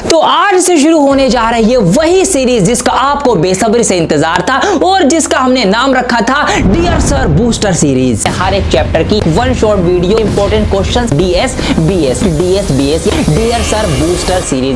तो आज से शुरू होने जा रही है वही सीरीज जिसका आपको बेसब्री से इंतजार था और जिसका हमने नाम रखा था डियर सर बूस्टर सीरीज। हर एक चैप्टर की one shot video, important questions, DS BS dear sir booster series.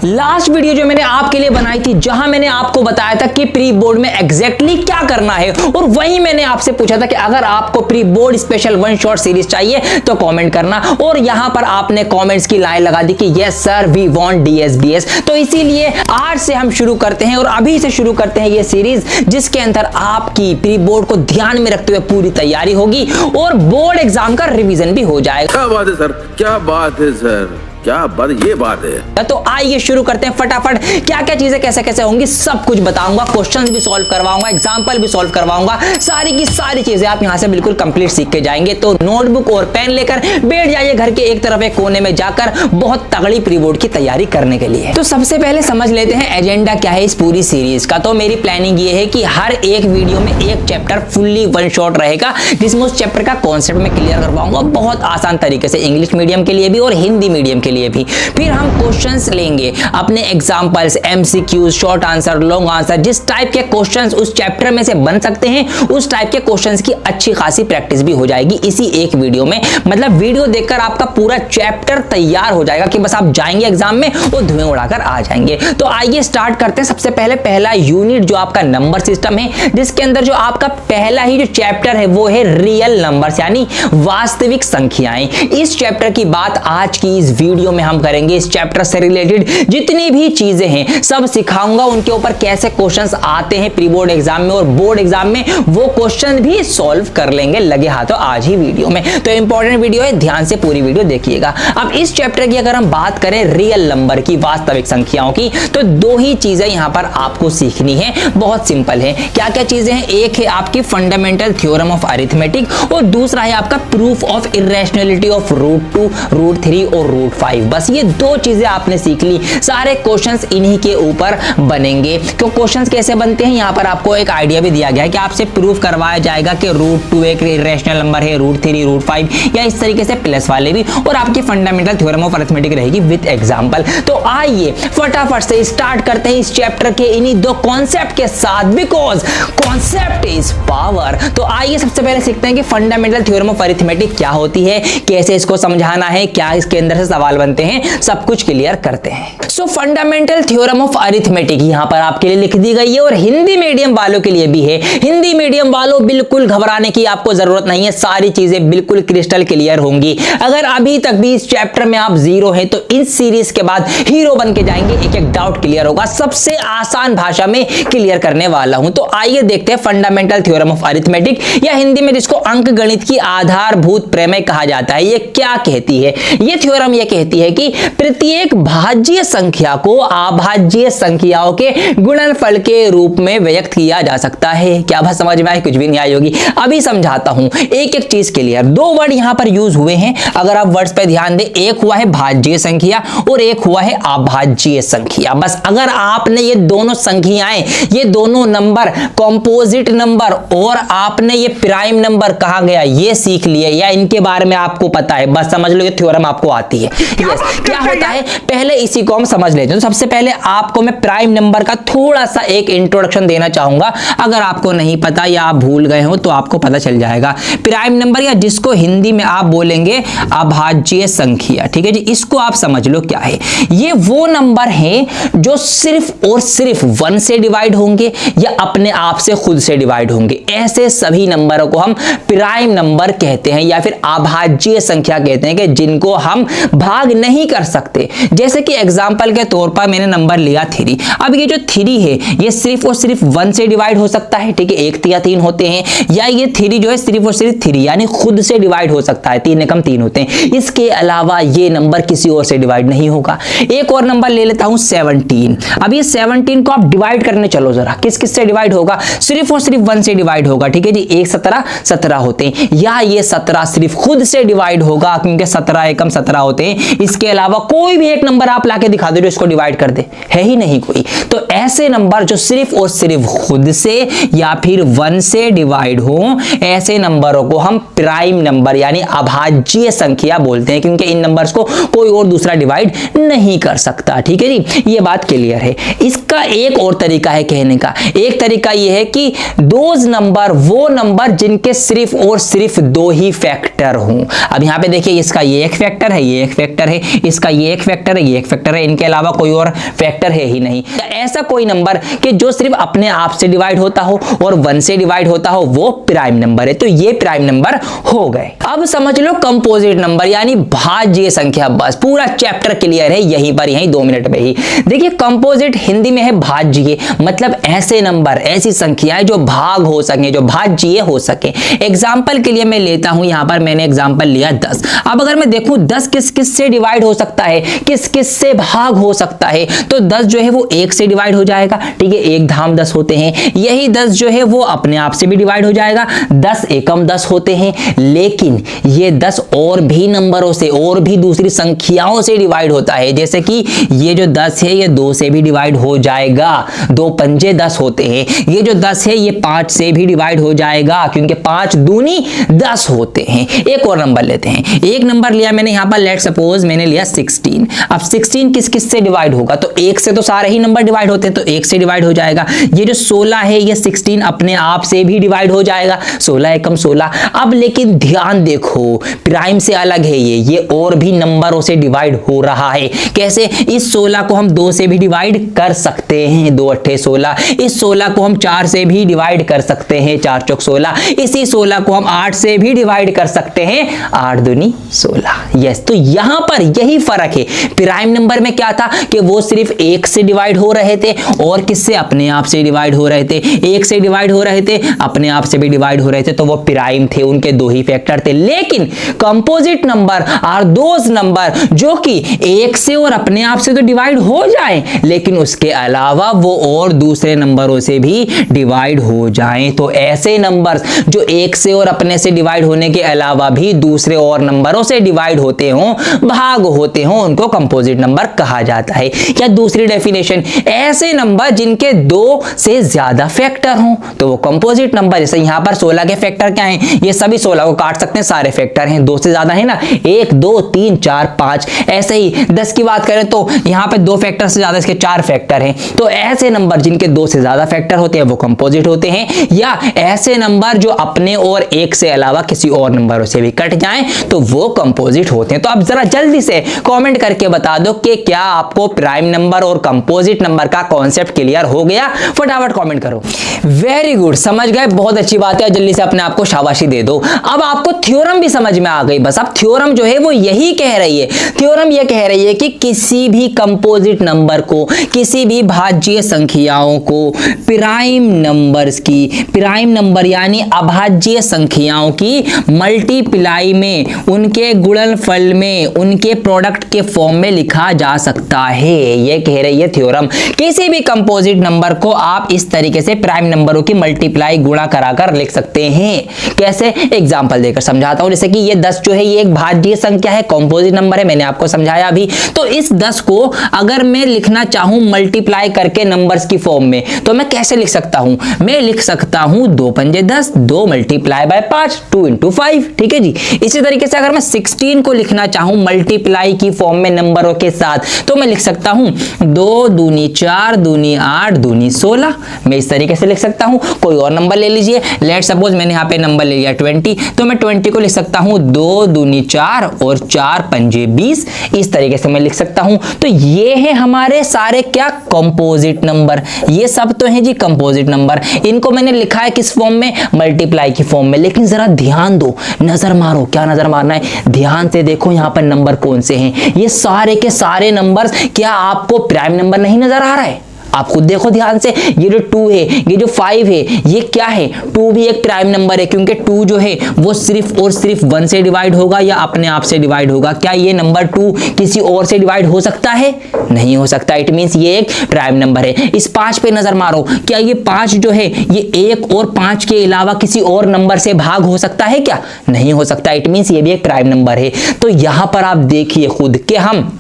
Last video जो मैंने आपके लिए बनाई थी, जहां मैंने आपको बताया था कि प्री बोर्ड में एग्जैक्टली क्या करना है, और वहीं मैंने आपसे पूछा था कि अगर आपको pre board special one shot series चाहिए तो कमेंट करना, और यहां पर आपने कमेंट्स की लाइन लगा दी कि यस सर वी वांट डीएसबीएस। तो इसीलिए आज से हम शुरू करते हैं, और अभी से शुरू करते हैं ये सीरीज जिसके अंदर आपकी प्री बोर्ड को ध्यान में रखते हुए पूरी तैयारी होगी और बोर्ड एग्जाम का रिवीजन भी हो जाएगा। क्या बात है सर, क्या बात है सर, क्या बात, ये बात है। तो आइए शुरू करते हैं फटाफट। क्या क्या चीजें कैसे कैसे होंगी सब कुछ बताऊंगा, क्वेश्चंस भी सॉल्व करवाऊंगा, एग्जांपल भी सॉल्व करवाऊंगा, सारी की सारी चीजें आप यहां से बिल्कुल कंप्लीट सीख के जाएंगे। तो नोटबुक और पेन लेकर बैठ जाइए घर के एक तरफ एक कोने में जाकर बहुत तगड़ी प्री बोर्ड की तैयारी करने के लिए। तो सबसे पहले समझ लेते हैं एजेंडा क्या है इस पूरी सीरीज का। तो मेरी प्लानिंग ये है कि हर एक वीडियो में एक चैप्टर फुल्ली वन शॉट रहेगा, जिसमें उस चैप्टर का कॉन्सेप्ट में क्लियर करवाऊंगा बहुत आसान तरीके से, इंग्लिश मीडियम के लिए भी और हिंदी मीडियम के लिए भी। फिर हम क्वेश्चंस लेंगे, अपने examples, MCQs, short answer, long answer, जिस टाइप के क्वेश्चंस उस चैप्टर में से बन सकते हैं उस टाइप के क्वेश्चंस की अच्छी खासी प्रैक्टिस भी हो जाएगी इसी एक वीडियो में। मतलब वीडियो देखकर आपका पूरा चैप्टर तैयार हो जाएगा कि बस आप जाएंगे एग्जाम में और धुएं उड़ाकर आ जाएंगे। तो आइए स्टार्ट करते हैं। सबसे पहले पहला यूनिट जो आपका नंबर सिस्टम है, जिसके अंदर जो आपका पहला ही जो चैप्टर है वो है रियल नंबर्स, यानी वास्तविक संख्याएं। इस चैप्टर की बात आज की इस वीडियो में हम करेंगे। इस चैप्टर से रिलेटेड जितनी भी चीजें हैं सब सिखाऊंगा, उनके ऊपर कैसे क्वेश्चंस आते हैं प्री बोर्ड एग्जाम में और बोर्ड एग्जाम में वो क्वेश्चन भी सॉल्व कर लेंगे लगे हाथों आज ही वीडियो में। तो इंपॉर्टेंट वीडियो है, ध्यान से पूरी वीडियो देखिएगा। अब इस चैप्टर की अगर हम बात करें रियल नंबर की, वास्तविक संख्याओं की, तो दो ही चीजें यहां पर आपको सीखनी है, बहुत सिंपल है। क्या क्या चीजें हैं? एक है आपकी फंडामेंटल थ्योरम ऑफ अरिथमेटिक और दूसरा है आपका प्रूफ ऑफ इरेशनैलिटी ऑफ √2, √3 और √5। बस ये दो चीजें आपने सीख ली, सारे क्वेश्चंस इन्हीं के ऊपर बनेंगे। तो क्वेश्चंस कैसे बनते हैं यहां पर आपको एक आइडिया भी दिया गया है कि आपसे प्रूफ करवाया जाएगा कि √2 एक इरेशनल नंबर है, √3, √5 या इस तरीके से प्लस वाले भी, और आपकी फंडामेंटल थ्योरम ऑफ अरिथमेटिक रहेगी विद एग्जांपल। तो आइए फटाफट से स्टार्ट करते हैं इस चैप्टर के इन्हीं दो कॉन्सेप्ट के साथ, बिकॉज कॉन्सेप्ट इज पावर। तो आइए सबसे पहले सीखते हैं कि फंडामेंटल थ्योरम ऑफ अरिथमेटिक क्या होती है, कैसे इसको समझाना है, क्या इसके अंदर से सवाल बनते हैं, सब कुछ क्लियर करते हैं। सो फंडामेंटल थ्योरम ऑफ अरिथमेटिक यहां पर आपके लिए लिख दी गई है और हिंदी मीडियम वालों के लिए भी है। हिंदी मीडियम वालों बिल्कुल घबराने की आपको जरूरत नहीं है, सारी चीजें बिल्कुल क्रिस्टल क्लियर होंगी। अगर अभी तक भी इस चैप्टर में आप जीरो हैं तो इस सीरीज के बाद हीरो बन के जाएंगे, एक एक डाउट क्लियर होगा। सबसे आसान भाषा में क्लियर करने वाला हूं। तो आइए देखते हैं फंडामेंटल थ्योरम ऑफ अरिथमेटिक, या हिंदी में जिसको अंक गणित की आधारभूत प्रमेय कहा जाता है, ये क्या कहती है। ये थ्योरम ये कहती है कि प्रत्येक भाज्य संख्या को अभाज्य संख्याओं के गुणनफल के रूप में व्यक्त किया जा सकता है। क्या बात समझ में आई? कुछ भी नहीं आई होगी, अभी समझाता हूं एक एक चीज क्लियर। दो वर्ड यहां पर यूज हुए हैं, अगर आप वर्ड्स पे ध्यान दें, एक हुआ है भाज्य संख्या और एक हुआ है अभाज्य संख्या। बस अगर आपने ये दोनों संख्याएं, ये दोनों नंबर, कंपोजिट नंबर और आपने ये प्राइम नंबर कहा गया, ये सीख लिए या इनके बारे में आपको पता है, बस समझ लो ये थ्योरम आपको आती है। यस, क्या होता है पहले इसी को हम समझ लेते हैं। तो सबसे पहले आपको मैं प्राइम नंबर का थोड़ा सा एक इंट्रोडक्शन देना चाहूंगा, अगर आपको नहीं पता या आप भूल गए हो तो आपको पता चल जाएगा। प्राइम नंबर, या जिसको हिंदी में आप बोलेंगे अभाज्य संख्या, ठीक है जी, इसको आप समझ लो क्या है। ये वो नंबर है जो सिर्फ और सिर्फ 1 से डिवाइड होंगे या अपने आप से खुद से डिवाइड होंगे, ऐसे सभी नंबरों को हम प्राइम नंबर कहते हैं या फिर अभाज्य संख्या कहते हैं, कि जिनको हम भाग नहीं कर सकते। जैसे कि एग्जांपल के तौर पर मैंने नंबर लिया 3। अब ये जो 3 है ये सिर्फ और सिर्फ 1 से डिवाइड हो सकता है, ठीक है, 1 या 3 होते हैं, या ये 3 जो है सिर्फ और सिर्फ 3 यानी खुद से डिवाइड हो सकता है, 3 एकम 3 होते हैं। इसके अलावा ये नंबर किसी और से डिवाइड नहीं होगा। एक और नंबर ले लेता हूं 17। अब ये 17 को आप डिवाइड करने चलो जरा, किस किस से डिवाइड होगा? सिर्फ और सिर्फ 1 से डिवाइड होगा, ठीक है जी, 1 17 17 होते हैं। या ये 17 सिर्फ खुद से डिवाइड होगा क्योंकि 17 एकम 17 होते हैं, इसके अलावा कोई भी एक नंबर आप लाके दिखा दो जो इसको डिवाइड कर दे, है ही नहीं कोई। तो ऐसे नंबर जो सिर्फ और सिर्फ खुद से या फिर 1 से डिवाइड हो, ऐसे नंबरों को हम प्राइम नंबर यानी अभाज्य संख्या बोलते हैं, क्योंकि इन नंबर्स को कोई और दूसरा डिवाइड नहीं कर सकता। ठीक है जी, ये बात क्लियर है। इसका एक और तरीका है कहने का, एक तरीका ये है कि दोज नंबर, वो नंबर जिनके सिर्फ और सिर्फ 2 ही फैक्टर हों। अब यहां पे देखिए, इसका ये एक फैक्टर है, ये एक फैक्टर है, इसका ये एक फैक्टर है, ये एक फैक्टर है, इनके अलावा कोई और फैक्टर है ही नहीं। ऐसा कोई नंबर कि जो सिर्फ अपने आप से डिवाइड होता हो और 1 से डिवाइड होता हो, वो प्राइम नंबर है। तो ये प्राइम नंबर हो गए। अब समझ लो कंपोजिट नंबर यानी भाज्य संख्या। बस पूरा चैप्टर क्लियर है यहीं पर, यहीं 2 मिनट में ही। देखिए कंपोजिट हिंदी में है भाज्य, मतलब ऐसे नंबर, ऐसी संख्याएं जो भाग हो सके, जो भाज्य हो सके। एग्जाम्पल के लिए मैं लेता हूं, यहां पर मैंने एग्जाम्पल लिया 10। अब अगर मैं देखूं 10 किस किस से डिवाइड हो सकता है, किस किस से भाग हो सकता है, तो 10 जो है वो 1 से डिवाइड हो जाएगा। ठीक है, 1 धाम 10 होते हैं। यही 10 जो है वो अपने आप से भी डिवाइड हो जाएगा, 10 एकम 10 होते हैं। लेकिन ये 10 और भी नंबरों से, और भी दूसरी संख्याओं से डिवाइड होता है। जैसे कि ये जो 10 है ये 2 से भी डिवाइड हो जाएगा, 2 पंजे 10 होते हैं। ये जो 10 है ये 5 से भी डिवाइड हो जाएगा, क्योंकि 5 दूनी 10 होते हैं। एक और नंबर लेते हैं, एक नंबर लिया मैंने यहां पर, लेट सपोज मैंने लिया 16। अब 16 किस किस से डिवाइड होगा, तो 1 से तो सारे ही नंबर डिवाइड होते हैं, तो 1 से डिवाइड हो जाएगा। ये जो 16 है ये 16 अपने आप से भी डिवाइड हो जाएगा, 16 एकम 16। अब लेकिन ध्यान देखो, प्राइम से अलग है ये और भी नंबरों से डिवाइड हो रहा है। कैसे? इस 16 को हम 2 से भी डिवाइड कर सकते हैं, 2 अट्ठे 16। इस 16 को हम 4 से भी डिवाइड कर सकते हैं, 4 चौक 16। इसी 16 को हम 8 से भी डिवाइड कर सकते हैं, 8 दूनी 16। यस, तो यहां पर यही फर्क है। प्राइम नंबर में क्या था कि वो सिर्फ 1 से डिवाइड हो रहे थे, और किससे? अपने आप से डिवाइड हो रहे थे। 1 से डिवाइड हो रहे थे, अपने आप से भी डिवाइड हो रहे थे, तो वो प्राइम थे, उनके 2 ही फैक्टर थे। लेकिन composite number are those number जो कि 1 से और अपने आप से तो डिवाइड हो जाए, लेकिन उसके अलावा वो और दूसरे नंबरों से भी डिवाइड हो जाएं। तो ऐसे नंबर्स जो 1 से और अपने से डिवाइड होने के अलावा भी दूसरे और नंबरों से डिवाइड होते हों, भाग होते हों, उनको कंपोजिट नंबर कहा जाता है। या दूसरी डेफिनेशन, ऐसे नंबर जिनके 2 से ज्यादा फैक्टर हों, तो वो कंपोजिट नंबर। जैसे यहां पर 16 के फैक्टर क्या हैं, ये सभी 16 को काट सकते हैं, सारे फैक्टर हैं, 2 से ज्यादा है ना, 1 2 3 4 5। ऐसे ही 10 की बात करें तो यहां पे 2 फैक्टर से ज्यादा, इसके 4 फैक्टर हैं। तो ऐसे नंबर जिनके 2 से ज्यादा फैक्टर होते हैं वो कंपोजिट होते हैं। या ऐसे नंबर जो अपने और 1 से अलावा किसी और नंबरों से भी कट जाएं, तो वो कंपोजिट होते हैं। तो अब जरा जल्दी से कमेंट करके बता दो कि क्या आपको प्राइम नंबर और कंपोजिट नंबर का कॉन्सेप्ट क्लियर हो गया। फटाफट कमेंट करो। वेरी गुड, समझ गए, बहुत अच्छी बात है। जल्दी से अपने आप को शाबाशी दे दो। अब आपको थ्योरम भी समझ में आ गई। बस अब थ्योरम जो है वो यही कह रही है, थ्योरम ये कह रही है कि किसी भी कंपोजिट नंबर को, किसी भी भाज्य संख्याओं को प्राइम नंबर्स की, प्राइम नंबर यानी अभाज्य संख्याओं की मल्टीप्लाई में, उनके गुणनफल में, उनके प्रोडक्ट के फॉर्म में लिखा जा सकता है। ये कह रही है थ्योरम। किसी भी कंपोजिट नंबर को आप इस तरीके से प्राइम नंबरों की मल्टीप्लाई गुणा कराकर लिख सकते हैं। कैसे? एग्जांपल देकर समझाता हूं। जैसे कि ये 10 जो है ये एक भाज्य संख्या है, कंपोजिट नंबर है, मैंने आपको समझाया अभी। तो इस 10 को अगर मैं लिखना चाहूं मल्टीप्लाई करके नंबर्स की फॉर्म में, तो मैं कैसे लिख सकता हूं? मैं लिख सकता हूं 2 पंजे 10, 2 मल्टीप्लाई बाय 5, 2 into 5। ठीक है जी। इसी तरीके से अगर मैं 16 को लिखना चाहूं मल्टीप्लाई की फॉर्म में नंबरों के साथ, तो मैं लिख सकता हूं 2 दूनी 4, दूनी 8, दूनी 16। मैं इस तरीके से लिख सकता हूं। कोई और नंबर ले लीजिए, लेट सपोज मैंने यहां पे नंबर ले लिया 20, तो मैं 20 को लिख सकता हूं 2 दूनी 4 और 4 पंजे 20। इस तरीके से मैं लिख सकता हूं। तो ये है हमारे सारे क्या? Composite number. ये सब तो है जी कंपोजिट नंबर। इनको मैंने लिखा है किस फॉर्म में? मल्टीप्लाई की फॉर्म में। लेकिन जरा ध्यान दो, नजर मारो। क्या नजर मारना है? ध्यान से देखो यहां पर नंबर कौन से हैं। ये सारे के सारे नंबर्स क्या आपको प्राइम नंबर नहीं नजर आ रहा है? आप खुद देखो ध्यान से, ये जो 2 है, ये जो 5 है, ये क्या है? 2 भी एक प्राइम नंबर है, क्योंकि 2 जो है वो सिर्फ और सिर्फ 1 से डिवाइड होगा या अपने आप से डिवाइड होगा। क्या ये नंबर 2 किसी और से डिवाइड हो सकता है? नहीं हो सकता। इट मींस ये एक प्राइम नंबर है। इस 5 पे नजर मारो, क्या ये 5 जो है ये 1 और 5 के अलावा किसी और नंबर से भाग हो सकता है? क्या नहीं हो सकता। इट मींस ये भी एक प्राइम नंबर है। तो यहां पर आप देखिए खुद कि हम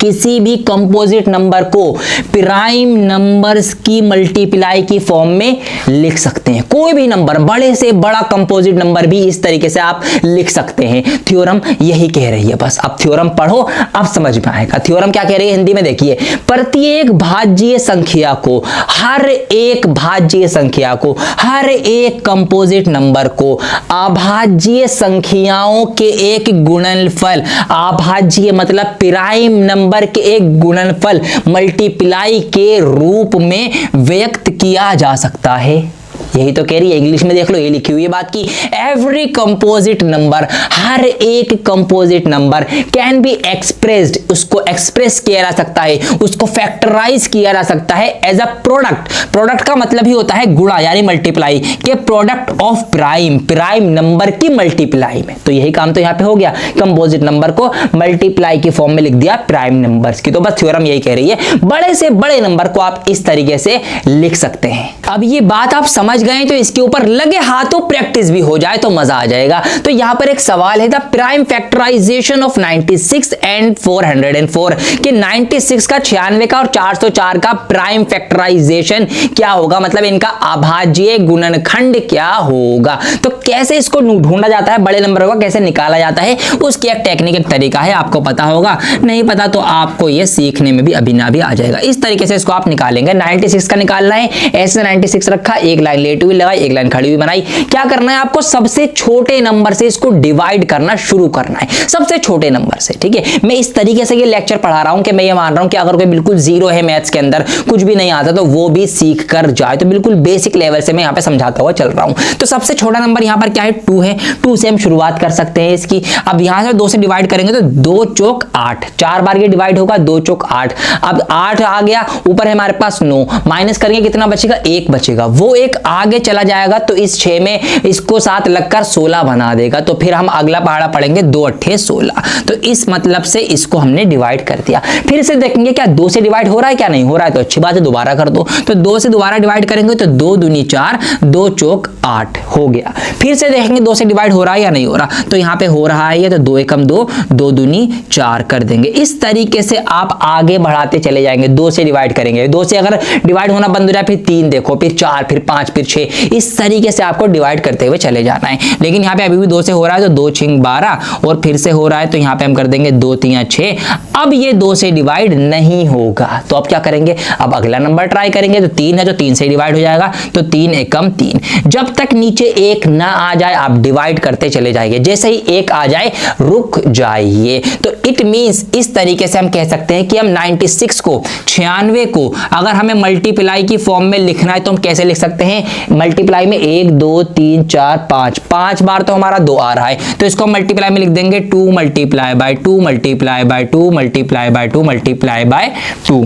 किसी भी कंपोजिट नंबर को प्राइम नंबर्स की मल्टीप्लाई की फॉर्म में लिख सकते हैं। कोई भी नंबर, बड़े से बड़ा कंपोजिट नंबर भी इस तरीके से आप लिख सकते हैं। थ्योरम यही कह रही है। बस अब थ्योरम पढ़ो, अब समझ में आएगा। थ्योरम क्या कह रही है हिंदी में देखिए, प्रत्येक भाज्यीय संख्या को, हर एक भाज्यीय संख्या को, हर एक कंपोजिट नंबर को अभाज्यीय संख्याओं के एक गुणनफल, अभाज्यीय मतलब प्राइम नंबर के एक गुणनफल मल्टीप्लाई के रूप में व्यक्त किया जा सकता है। यही तो कह रही है। इंग्लिश में देख लो, ये लिखी हुई है बात की, एवरी कंपोजिट नंबर, हर एक composite number can be expressed, उसको एक्सप्रेस किया जा सकता है, उसको फैक्टराइज किया जा सकता है एज अ प्रोडक्ट। प्रोडक्ट का मतलब ही होता है गुणा यानी मल्टीप्लाई के product of prime, prime number की मल्टीप्लाई में। तो यही काम तो यहां पे हो गया, कंपोजिट नंबर को मल्टीप्लाई की फॉर्म में लिख दिया प्राइम नंबर्स की। तो बस थ्योरम यही कह रही है, बड़े से बड़े नंबर को आप इस तरीके से लिख सकते हैं। अब ये बात आप समझ गए तो इसके ऊपर लगे हाथों प्रैक्टिस भी हो जाए तो मजा आ जाएगा। तो यहां पर एक सवाल है, the prime factorisation of 96 and 404 कि 96 का 96 का और 404 का प्राइम फैक्टराइजेशन क्या होगा, मतलब इनका अभाज्य गुणनखंड क्या होगा। तो कैसे इसको ढूंढा जाता है, बड़े नंबरों का कैसे निकाला जाता है, उसकी एक टेक्निक, एक तरीका है। आपको पता होगा, नहीं पता तो आपको यह सीखने में भी अभी ना भी आ जाएगा। इस तरीके से इसको आप निकालेंगे। 96 का निकालना है, ऐसे 96 रखा, एक लाइन लेट हुई लगाई, एक लाइन खड़ी हुई बनाई। क्या करना है आपको, सबसे छोटे नंबर से इसको डिवाइड करना शुरू करना है, सबसे छोटे नंबर से। ठीक है, मैं इस तरीके से ये लेक्चर पढ़ा रहा हूं कि मैं ये मान रहा हूं कि अगर कोई बिल्कुल जीरो है मैथ्स के अंदर, कुछ भी नहीं आता, तो वो भी सीख कर जाए। तो बिल्कुल बेसिक लेवल से मैं यहां पे समझाता हुआ चल रहा हूं। तो सबसे छोटा नंबर यहां पर क्या है, 2 है। 2 से हम शुरुआत कर सकते हैं इसकी। अब यहां से 2 से डिवाइड करेंगे तो 2 चौक 8, 4 बार ये डिवाइड होगा, 2 चौक 8। अब 8 आ गया, ऊपर है हमारे पास 9, माइनस करेंगे कितना बचेगा, 1 बचेगा। वो एक आगे चला जाएगा तो इस 6 में इसको 7 लगकर 16 बना देगा। तो फिर हम अगला पहाड़ा पढ़ेंगे 2 अट्ठे 16। तो इस मतलब से इसको हमने डिवाइड कर दिया। फिर से देखेंगे क्या 2 से डिवाइड हो रहा है, क्या नहीं हो रहा है, तो अच्छी बात है, दोबारा कर दो। तो 2 से दोबारा डिवाइड करेंगे तो 2 दूनी 4, 2 चौक 8 हो गया। फिर से देखेंगे 2 से डिवाइड हो रहा है या नहीं हो रहा, तो यहां पे हो रहा है ये, तो 2 एकम 2, 2 दूनी 4 कर देंगे। इस तरीके से आप आगे बढ़ाते चले जाएंगे। 2 से डिवाइड करेंगे, 2 से अगर डिवाइड होना बंद हो जाए, फिर 3 देखो, फिर 4, फिर 5, फिर 6, इस तरीके से आपको डिवाइड करते हुए चले जाना है। लेकिन यहाँ पे अभी भी 2 से हो रहा है, तो 2 छिंग 12, और फिर से हो रहा है तो यहाँ पे हम कर देंगे 2 3 6। अब ये 2 से डिवाइड नहीं होगा, तो अब क्या करेंगे, अब अगला नंबर ट्राई करेंगे। तो 3 है, तो 3 से डिवाइड हो जाएगा, तो 3 एकम 3। जब तक नीचे 1 ना आ जाए आप डिवाइड करते चले जाइए, जैसे ही 1 आ जाए रुक जाइए। तो इट मींस इस तरीके से हम कह सकते हैं कि हम 96 को, 96 को अगर हमें मल्टीप्लाई की फॉर्म में लिखना है तो हम कैसे लिख सकते हैं, मल्टीप्लाई में 1 2 3 4 5, 5 बार तो हमारा 2 आ रहा है, तो इसको मल्टीप्लाई में लिख देंगे 2 multiply by 2 multiply by 2 multiply by 2 multiply by 2।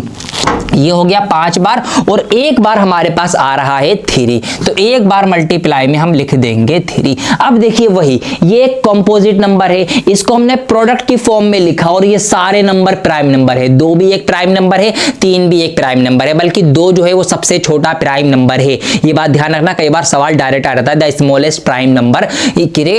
ये हो गया 5 बार, और एक बार हमारे पास आ रहा है 3, तो एक बार मल्टीप्लाई में हम लिख देंगे 3। अब देखिए वही, ये एक कंपोजिट नंबर है, इसको हमने प्रोडक्ट की फॉर्म में लिखा, और ये सारे नंबर प्राइम नंबर है। 2 भी एक प्राइम नंबर है, 3 भी एक प्राइम नंबर है, बल्कि 2 जो है वो सबसे छोटा प्राइम नंबर है। ये बात ध्यान रखना, कई बार सवाल डायरेक्ट आ जाता है, द स्मॉलेस्ट प्राइम नंबर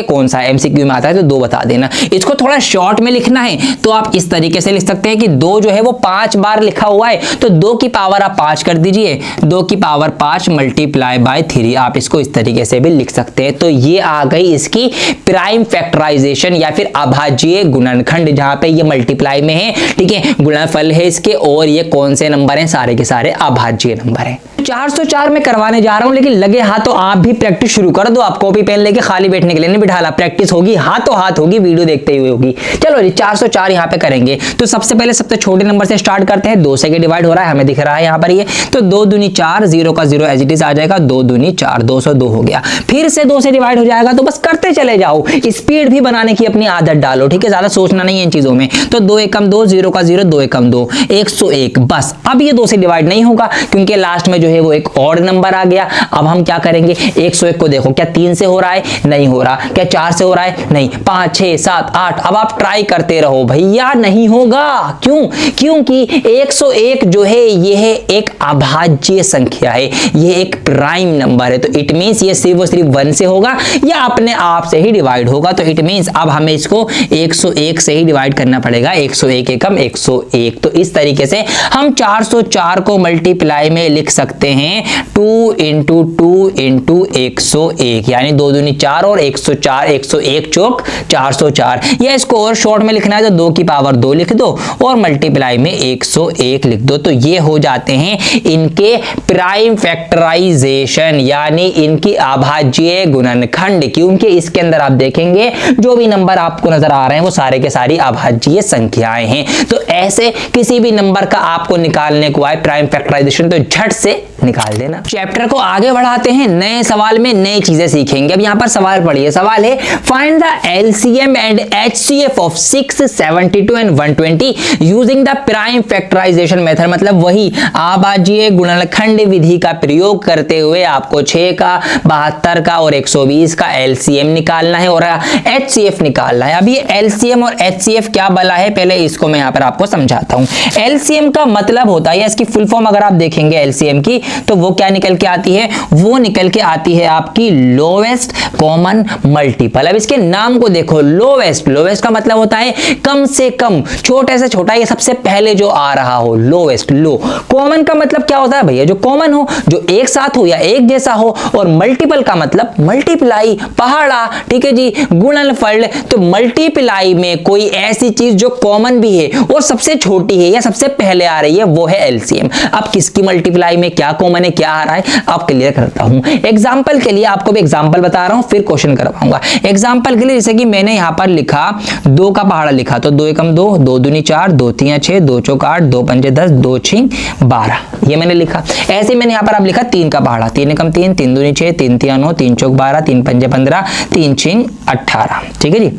कौन सा है, एमसीक्यू में आता है, तो 2 बता देना। इसको थोड़ा शॉर्ट में लिखना है तो आप इस तरीके से लिख सकते हैं कि 2 जो है वो 5 बार लिखा हुआ है, तो 2 की पावर आप 5 कर दीजिए, 2 की पावर 5 मल्टीप्लाई बाय 3। आप इसको इस तरीके से भी लिख सकते हैं। तो ये आ गई इसकी प्राइम फैक्टराइजेशन या फिर अभाज्य गुणनखंड, जहां पे ये मल्टीप्लाई में है, ठीक है, गुणनफल है इसके, और ये कौन से नंबर हैं, सारे के सारे अभाज्य नंबर हैं। 404 में करवाने जा रहा हूं, लेकिन लगे हाथों आप भी प्रैक्टिस शुरू कर दो। आप कॉपी पेन लेके खाली बैठने के लिए नहीं बिठाला, प्रैक्टिस होगी, हाथों हाथ होगी, वीडियो देखते हुए होगी। चलो जी 404 यहां पे करेंगे। तो सबसे पहले सबसे छोटे नंबर से स्टार्ट करते हैं। 2 से के डिवाइड हो रहा है, हमें दिख रहा है यहां पर ये। तो 2 दूनी 4, 0 का 0 एज इट इज आ जाएगा, 2 दूनी 4, 202 हो गया। फिर से 2 से डिवाइड हो जाएगा, तो बस करते चले जाओ, स्पीड भी बनाने की अपनी आदत डालो, ठीक है, ज्यादा सोचना नहीं है इन चीजों में। तो 2 एकम 2, 0 का 0, 2 एकम 2, 101। बस अब ये 2 से डिवाइड नहीं होगा क्योंकि लास्ट में जो है वो एक ऑड नंबर आ गया। अब हम क्या करेंगे, 101 को देखो, क्या 3 से हो रहा है, नहीं हो रहा, क्या 4 से हो रहा है, नहीं, 5 6 7 8। अब आप ट्राई करते रहो भैया, नहीं होगा। क्यों? क्योंकि 101 जो है यह एक अभाज्य संख्या है, यह एक प्राइम नंबर है। तो इट मींस ये सिर्फ और सिर्फ 1 से होगा या अपने आप से ही डिवाइड होगा। तो इट मींस अब हमें इसको 101 से ही डिवाइड करना पड़ेगा, 101 एकम 101। तो इस तरीके से हम 404 को मल्टीप्लाई में लिख सकते हैं 2 इंटू 2 इंटू 101, यानी 2 दूनी 4 और 104, 101 चौक 404। या इसको और शॉर्ट में लिखना है तो 2 की पावर 2 लिख दो और मल्टीप्लाई में 101 लिख दो। तो ये हो जाते हैं इनके प्राइम फैक्टराइजेशन, यानी इनकी अभाज्य गुणनखंड। क्योंकि इसके अंदर आप देखेंगे जो भी नंबर आपको नजर आ रहे हैं वो सारे के सारी अभाज्य संख्याएं हैं। तो ऐसे किसी भी नंबर का आपको निकालने को आए प्राइम फैक्टराइजेशन तो झट से निकाल देना। चैप्टर को आगे बढ़ाते हैं, नए सवाल में नई चीजें सीखेंगे। अब यहां पर सवाल पढ़िए, सवाल है find the LCM and HCF of 6, 72 and 120 using the prime factorisation method. मतलब वही अभाज्य गुणनखंड विधि का प्रयोग करते हुए आपको 6 का, 72 का और 120 का एलसीएम निकालना है और एचसीएफ निकालना है। अब ये एलसीएम और एचसीएफ क्या बला है, पहले इसको मैं यहां पर आपको समझाता हूं। एलसीएम का मतलब होता है, इसकी फुल फॉर्म अगर आप देखेंगे एलसीएम की तो वो क्या निकल के आती है, वो निकल के आती है आपकी लोवेस्ट कॉमन मल्टीपल। अब इसके नाम को देखो, लोवेस्ट, लोवेस्ट का मतलब होता है कम से कम, छोटे से छोटा, ये सबसे पहले जो आ रहा हो, लोवेस्ट, लो। कॉमन का मतलब क्या होता है भैया, जो कॉमन हो, जो एक साथ हो या एक जैसा हो। और मल्टीपल का मतलब मल्टीप्लाई, पहाड़ा, ठीक है जी, गुणनफल। तो मल्टीप्लाई में कोई ऐसी चीज जो कॉमन भी है और सबसे छोटी है या सबसे पहले आ रही है, वो है एलसीएम। अब किसकी मल्टीप्लाई में क्या कॉमन है, क्या आ रहा है, आप क्लियर करता हूं। एग्जांपल के लिए आपको भी एग्जांपल बता रहा हूं, फिर क्वेश्चन करवाऊंगा। एग्जांपल के लिए जैसे कि मैंने यहां पर लिखा 2 का पहाड़ा लिखा, तो 2 एकम 2, 2 दूनी 4, 2 3 6, 2 चौक 8, 2 पंजे 10, 2 6 12, ये मैंने लिखा। ऐसे मैंने यहां पर अब लिखा 3 का पहाड़ा, 3 एकम 3, 3 दूनी 6, 3 3 9, 3 चौक 12, 3 पंजे 15, 3 6 18, ठीक है जी,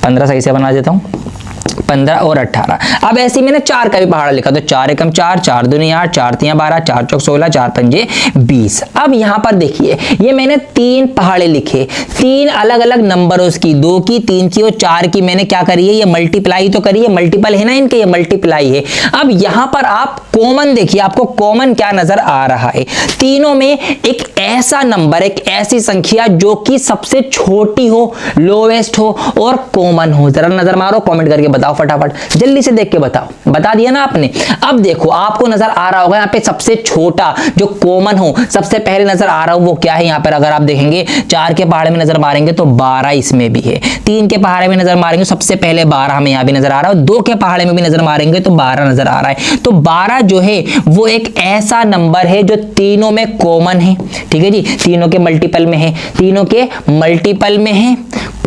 15 सही से बना देता हूं, 15 और 18। अब ऐसे ही मैंने 4 का भी पहाड़ा लिखा, तो 4 एकम 4, 4 दूनी 8, 4 3 12, 4 चौक 16, 4 पंजे 20। अब यहां पर देखिए ये मैंने 3 पहाड़े लिखे, 3 अलग अलग नंबरों की, 2 की, 3 की और 4 की मैंने क्या करी है, ये मल्टीप्लाई तो करी है, मल्टीपल है ना इनके, ये मल्टीप्लाई है। अब यहां पर आप कॉमन देखिए, आपको कॉमन क्या नजर आ रहा है, तीनों में एक ऐसा नंबर, एक ऐसी संख्या जो कि सबसे छोटी हो, लोवेस्ट हो और कॉमन हो। जरा नजर मारो, कमेंट करके बताओ फटाफट, जल्दी से देख के बताओ। बता दिया ना आपने। अब देखो आपको नजर आ रहा होगा यहाँ पे सबसे छोटा जो कॉमन हो, सबसे पहले नजर आ रहा हो वो क्या है। यहाँ पर अगर आप देखेंगे 4 के पहाड़े में नजर मारेंगे तो 12 इसमें भी है, 3 के पहाड़े में नजर मारेंगे सबसे पहले 12 हमें यहाँ भी नजर आ रहा है, 2 के पहाड़े में भी नजर मारेंगे तो 12 नजर आ रहा है। तो 12 जो है वो एक ऐसा नंबर है जो तीनों में कॉमन है, ठीक है जी, तीनों के मल्टीपल में है, तीनों के मल्टीपल में है,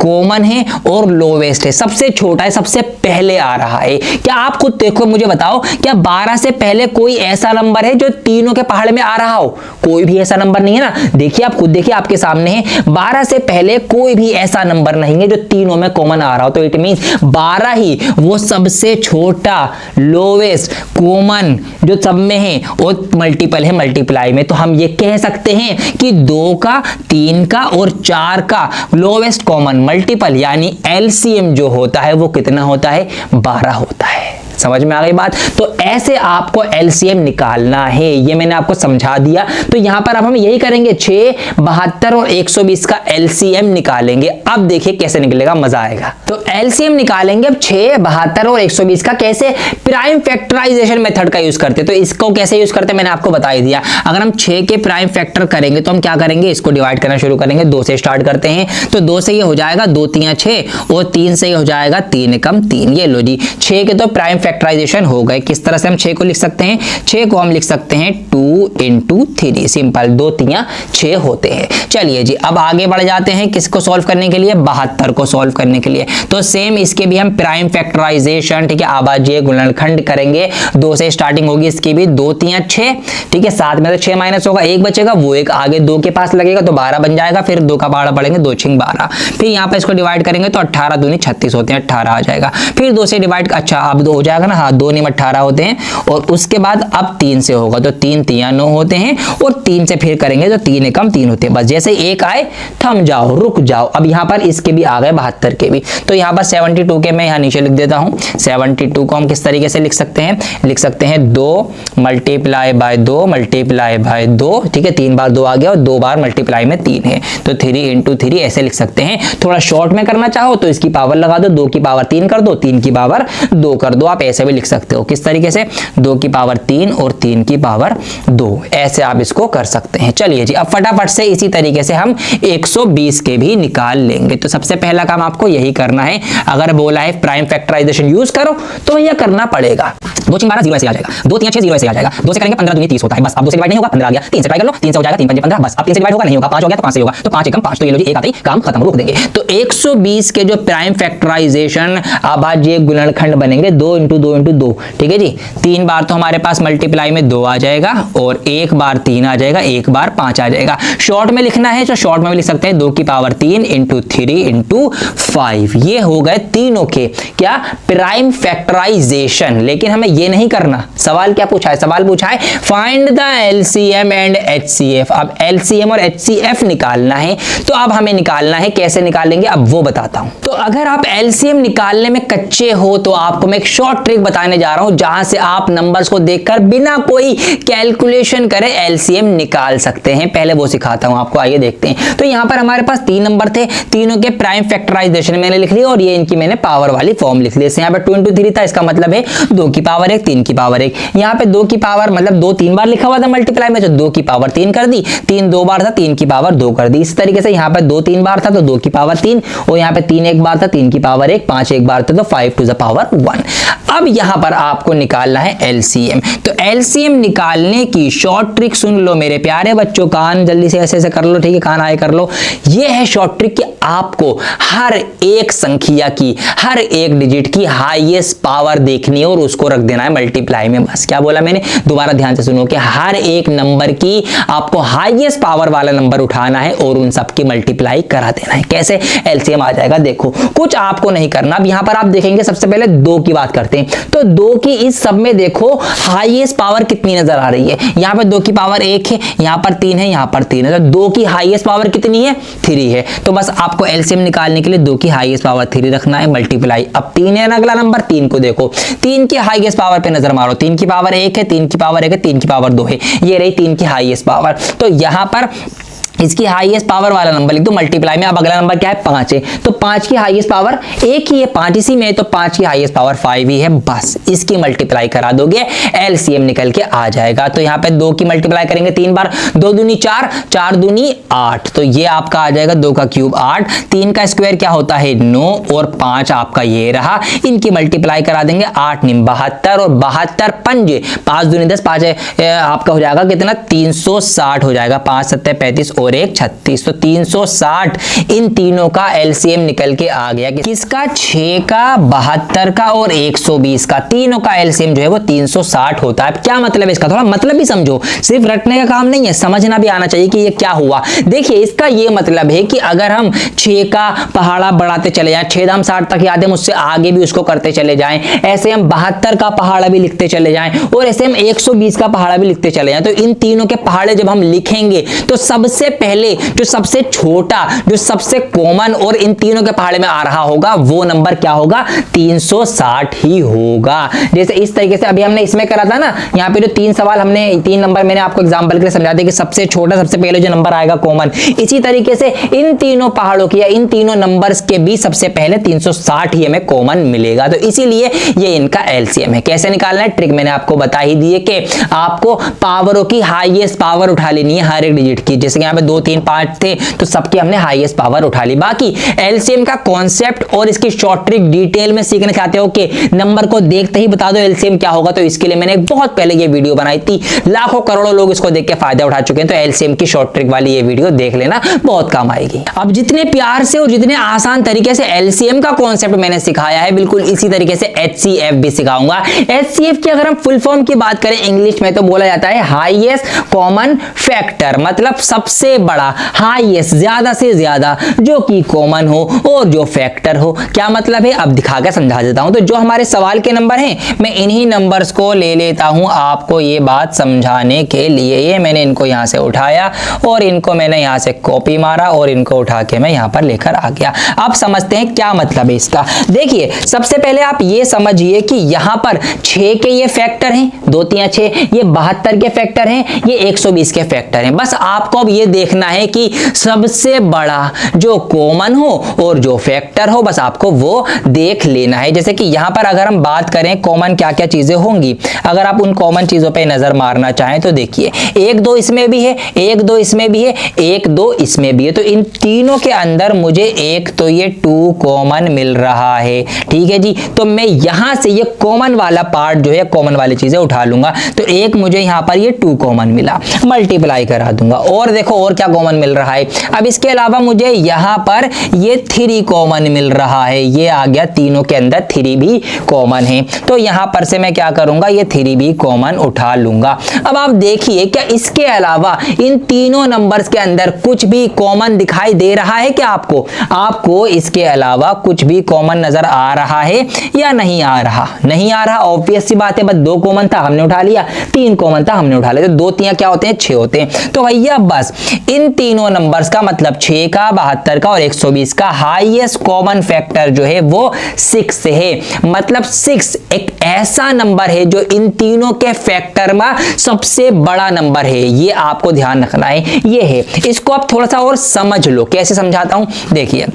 कॉमन है और लोवेस्ट है, सबसे छोटा है, सबसे पहले आ रहा है। क्या आप खुद देखो, मुझे बताओ, क्या 12 से पहले कोई ऐसा नंबर है जो तीनों के पहाड़े में आ रहा हो? कोई भी ऐसा नंबर नहीं है ना। देखिए आप खुद देखिए, आपके सामने है, 12 से पहले कोई भी ऐसा नंबर नहीं है जो तीनों में कॉमन आ रहा हो। तो इट मींस 12 ही वो सबसे छोटा, लोवेस्ट, कॉमन जो सब में है और मल्टीपल है, मल्टीप्लाई में। तो हम ये कह सकते हैं कि 2 का, 3 का और 4 का लोवेस्ट कॉमन मल्टीपल यानी एलसीएम जो होता है वो कितना होता है, 12 होता है। समझ में आ गई बात। तो ऐसे आपको एलसीएम निकालना है, ये मैंने आपको समझा दिया। तो यहां पर अब हम यही करेंगे, 6, 72 और 120 का एलसीएम निकालेंगे। अब देखिए कैसे निकलेगा, मजा आएगा। तो एलसीएम निकालेंगे अब 6, 72 और 120 का। कैसे? प्राइम फैक्टराइजेशन मेथड का यूज करते। तो इसको कैसे यूज करते मैंने आपको बता ही दिया। अगर हम 6 के प्राइम फैक्टर करेंगे तो हम क्या करेंगे, इसको डिवाइड करना शुरू करेंगे। 2 से स्टार्ट करते हैं, तो 2 से ये हो जाएगा 2 3 6 और 3 से ये हो जाएगा 3 एकम 3। ये लो जी, 6 के तो प्राइम फैक्टराइजेशन हो गए। किस तरह से हम 6 को लिख सकते हैं? 6 को हम लिख सकते हैं 2 × 3, सिंपल, 2 3 6 होते हैं। चलिए जी, अब आगे बढ़ जाते हैं किसको सॉल्व करने के लिए? 72 को सॉल्व करने के लिए। तो सेम इसके भी हम प्राइम फैक्टराइजेशन, ठीक है, आभाज्य गुणनखंड करेंगे। 2 से स्टार्टिंग होगी इसकी भी, 2 3 6, ठीक है, 7 में से 6 माइनस होगा, 1 बचेगा, वो एक आगे 2 के पास लगेगा तो 12 बन जाएगा। फिर 2 का पहाड़ा पड़ेंगे, 2 6 12, फिर यहाँ पे इसको डिवाइड करेंगे तो 18 दूनी 36 होते हैं, 18 आ जाएगा। फिर 2 से डिवाइड, अच्छा अब 2 हो जाएगा ना, हाँ 2 9 18 होते हैं। और उसके बाद अब 3 से होगा तो 3 3 9 होते हैं, और 3 से फिर करेंगे तो 3 एकम 3 होते हैं। बस जैसे एक आए थम जाओ, रुक जाओ। अब यहाँ पर इसके भी आ गए 72 के भी, तो यहाँ पर 72 के मैं यहाँ नीचे लिख देता हूँ। 72 को हम किस तरीके से लिख सकते हैं? लिख सकते हैं 2 मल्टीप्लाई बाय 2 मल्टीप्लाई बाय 2, ठीक है, 3 बार 2 आ गया और 2 बार मल्टीप्लाई में 3 है, तो 3 × 3 ऐसे लिख सकते हैं। थोड़ा शॉर्ट में करना चाहो तो इसकी पावर लगा दो, 2 की पावर 3 कर दो, 3 की पावर 2 कर दो, आप ऐसे भी लिख सकते हो। किस तरीके से? 2 की पावर 3 और 3 की पावर 2, ऐसे आप इसको कर सकते हैं। चलिए जी, अब फटाफट से इसी तरीके से हम 120 के भी निकाल लेंगे। तो सबसे पहला काम आपको यही करना है। अगर बोला है प्राइम फैक्टराइजेशन यूज करो तो यह करना पड़ेगा। 2 6 12 0 ऐसे आ जाएगा, 2 3 6 0 ऐसे आ जाएगा। 2 से करेंगे 15 दूनी 30 होता है, बस। अब 2 से डिवाइड नहीं होगा, 15 आ गया। 3 से ट्राई कर लो, 3 से हो जाएगा, 3 5 15, बस। अब 3 से डिवाइड होगा, नहीं होगा, 5 हो गया तो 5 से होगा, तो 5 एकम 5, तो ये लो जी, एक आते ही काम खत्म, रोक देंगे। तो 120 के जो प्राइम फैक्टराइजेशन अभाज्य गुणनखंड बनेंगे 2 × 2 × 2, ठीक है जी। 3 बार तो हमारे पास मल्टीप्लाई में 2 आ जाएगा, और 1 बार 3 आ जाएगा, 1 बार 5 आ जाएगा। शॉर्ट में लिखना है तो शॉर्ट में भी लिख सकते हैं 2 की पावर 3 × 3 × 5। ये हो गए तीनों के क्या? Prime factorisation. लेकिन हमें ये नहीं करना। सवाल क्या पूछा है? सवाल पूछा है find the LCM and HCF. अब एलसीएम और एचसीएफ निकालना है, तो अब हमें निकालना है, कैसे निकालेंगे अब वो बताता हूं। तो अगर आप एलसीएम निकालने में कच्चे हो तो आपको मैं एक शॉर्ट ट्रिक बताने जा रहा हूं, जहां से आप नंबर्स को देखकर बिना कोई कैलकुलेशन करे एलसीएम निकाल सकते हैं। पहले वो सिखाता हूं आपको, आइए देखते हैं। तो यहां पर हमारे पास 3 नंबर थे, तीनों के प्राइम फैक्टराइजेशन मैंने लिख लिया, और ये इनकी मैंने पावर वाली फॉर्म लिख ली। यहाँ पे 2 × 3 था, इसका मतलब है 2 की पावर 1 3 की पावर 1। यहाँ पे 2 की पावर मतलब 2 3 बार लिखा हुआ था मल्टीप्लाई में, तो 2 की पावर 3 कर दी, 3 2 बार था, 3 की पावर 2 कर दी। इस तरीके से यहाँ पे 2 3 बार था तो 2 की पावर 3, और यहाँ पे 3 1 बार था, 3 की पावर 1, 5 1 बार था तो 5 to the power 1। अब यहाँ पर आपको निकालना है एलसीएम। तो एलसीएम निकालने की शॉर्ट ट्रिक सुन लो मेरे प्यारे बच्चों, कान जल्दी से ऐसे ऐसे कर लो, ठीक है, कान आए कर लो। ये है शॉर्ट ट्रिक कि आपको हर एक संख्या की, हर एक डिजिट की हाईएस्ट पावर देखनी है और उसको रख देना है मल्टीप्लाई में। बस क्या बोला मैंने? दोबारा ध्यान से सुनो कि हर एक नंबर की आपको हाईएस्ट पावर वाला नंबर उठाना है और उन सब की मल्टीप्लाई करा देना है। कैसे? एलसीएम आ जाएगा। देखो कुछ आपको नहीं करना। अब यहां पर आप देखेंगे, सबसे पहले 2 की बात करते हैं। तो 2 की इस सब में देखो हाईएस्ट पावर कितनी नजर आ रही है? यहां पर 2 की पावर 1 है, यहां पर 3 है, यहां पर 3 है, तो 2 की हाईएस्ट पावर कितनी है? 3 है। तो बस आपको एलसीएम निकालने के लिए 2 की हाईएस्ट पावर 3 रखना है, मल्टीप्लाई। अब 3 है ना अगला नंबर, 3 को देखो, 3 की हाईएस्ट पावर पे नजर मारो, 3 की पावर 1 है, 3 की पावर 1 है, 3 की पावर 2 है, ये रही 3 की हाईएस्ट पावर। तो यहां पर इसकी हाईएस्ट पावर वाला नंबर लिख दो मल्टीप्लाई में। अब अगला नंबर क्या है? 5 है, तो 5 की हाईएस्ट पावर 1 ही है, 5 इसी में है, तो 5 की हाईएस्ट पावर 5 ही है। बस इसकी मल्टीप्लाई करा दोगे, एलसीएम निकल के आ जाएगा। तो यहाँ पे 2 की मल्टीप्लाई करेंगे 3 बार, 2 दूनी 4, 4 दूनी 8, तो ये आपका आ जाएगा 2 का क्यूब 8, 3 का स्क्वायर क्या होता है? 9, और 5 आपका ये रहा। इनकी मल्टीप्लाई करा देंगे, 8 9 72, और 72 पंजे 5 दूनी 10, 5 आपका हो जाएगा कितना? 360 हो जाएगा, 5 7 35 और 1 36, तो 360। इन तीनों का एलसीएम निकल के आ गया। किसका? 6 का, 72 का और 120 का, तीनों का एलसीएम जो है वो 360 होता है। क्या मतलब है इसका? थोड़ा मतलब भी समझो, सिर्फ रटने का काम नहीं है, समझना भी आना चाहिए कि ये क्या हुआ। देखिए इसका ये मतलब है कि अगर हम 6 का पहाड़ा बढ़ाते चले जाएं, 6 दाम 60 तक याद है, मुझसे आगे भी उसको करते चले जाएं, ऐसे हम 72 का पहाड़ा भी लिखते चले जाएं, और ऐसे हम 120 का पहाड़ा भी लिखते चले जाएं, तो इन तीनों के पहाड़े जब हम लिखेंगे तो सबसे पहले जो सबसे छोटा, जो सबसे कॉमन और इन तीनों के पहाड़े में आ रहा होगा वो नंबर क्या होगा? 360 ही होगा। जैसे इस तरीके से अभी हमने इसमें करा था ना, यहाँ पे जो 3 सवाल हमने 3 नंबर मैंने आपको एग्जांपल के लिए समझा दिया कि सबसे छोटा सबसे पहले जो नंबर आएगा कॉमन, इसी तरीके से इन तीनों पहाड़ों की या इन तीनों नंबर्स के भी सबसे पहले 360 ही हमें कॉमन मिलेगा। तो इसीलिए ये इनका एलसीएम है। कैसे निकालना है? ट्रिक मैंने आपको बता ही दी है कि आपको पावरों की हाईएस्ट पावर उठा लेनी है हर एक डिजिट की। जैसे यहाँ पे में 2 3 5 थे तो सबकी हमने हाईएस्ट पावर उठा ली। बाकी एलसीएम का कॉन्सेप्ट और इसकी शॉर्ट ट्रिक डिटेल में सीखना चाहते हो कि नंबर को देखते ही बता दो एलसीएम क्या होगा, तो इसके लिए मैंने बहुत पहले ये वीडियो बनाई थी, लाखों करोड़ों लोग इसको देख के फायदा उठा चुके हैं। तो एलसीएम की शॉर्ट ट्रिक वाली ये वीडियो देख लेना, बहुत काम आएगी। अब जितने प्यार से और जितने आसान तरीके से एलसीएम का कॉन्सेप्ट मैंने सिखाया है, बिल्कुल इसी तरीके से एचसीएफ भी सिखाऊंगा। एचसीएफ की अगर हम फुल फॉर्म की बात करें इंग्लिश में तो बोला जाता है हाईएस्ट कॉमन फैक्टर, मतलब सबसे बड़ा, हाईएस्ट ज्यादा से ज्यादा जो कि कॉमन हो और जो फैक्टर हो। क्या मतलब है, अब दिखा के समझा देता हूं। तो जो हमारे सवाल के नंबर हैं मैं इन्हीं नंबर्स को ले लेता हूं आपको ये बात समझाने के लिए। ये मैंने इनको यहां से उठाया और इनको मैंने यहां से कॉपी मारा और इनको उठा के मैं यहां पर लेकर आ गया। अब समझते हैं क्या मतलब है इसका। देखिए सबसे पहले आप ये समझिए कि यहां पर 6 के ये फैक्टर हैं, 2 3 6, ये 72 के फैक्टर हैं, ये 120 के फैक्टर हैं। बस आपको अब ये देखना है कि सबसे बड़ा जो कॉमन हो और जो फैक्टर हो, बस आपको वो देख लेना है। जैसे कि यहां पर अगर हम बात करें कॉमन क्या क्या चीजें होंगी, अगर आप उन कॉमन चीजों पे नजर मारना चाहें तो देखिए 1 2 इसमें भी है, 1 2 इसमें भी है, 1 2 इसमें भी है। तो इन तीनों के अंदर मुझे एक तो ये 2 कॉमन मिल रहा है, ठीक है जी। तो मैं यहां से ये कॉमन वाला पार्ट जो है, कॉमन वाली चीजें उठा लूंगा। तो एक मुझे यहां पर ये 2 कॉमन मिला, मल्टीप्लाई करा दूंगा और देखो और क्या कॉमन मिल रहा है। अब इसके अलावा मुझे यहां पर ये 3 कॉमन मिल रहा है, ये आ गया, तीनों के अंदर 3 भी कॉमन है। तो यहां पर से मैं क्या करूंगा, ये 3 भी कॉमन उठा लूंगा। अब आप देखिए क्या इसके अलावा इन तीनों नंबर्स के अंदर कुछ भी कॉमन दिखाई दे रहा है क्या आपको? आपको इसके अलावा कुछ भी कॉमन नजर आ रहा है या नहीं आ रहा? नहीं आ रहा, ऑब्वियस सी बात है। बस 2 कॉमन था हमने उठा लिया, 3 कॉमन था हमने उठा लिया। तो 2 3 क्या होते हैं, 6 होते हैं। तो भैया बस इन तीनों नंबर्स का मतलब 6 का, 72 का और 120 का हाईएस्ट कॉमन फैक्टर जो है वो 6 है। मतलब 6 एक ऐसा नंबर है जो इन तीनों के फैक्टर में सबसे बड़ा नंबर है। ये आपको ध्यान रखना है, ये है। इसको आप थोड़ा सा और समझ लो, कैसे समझाता हूं। देखिए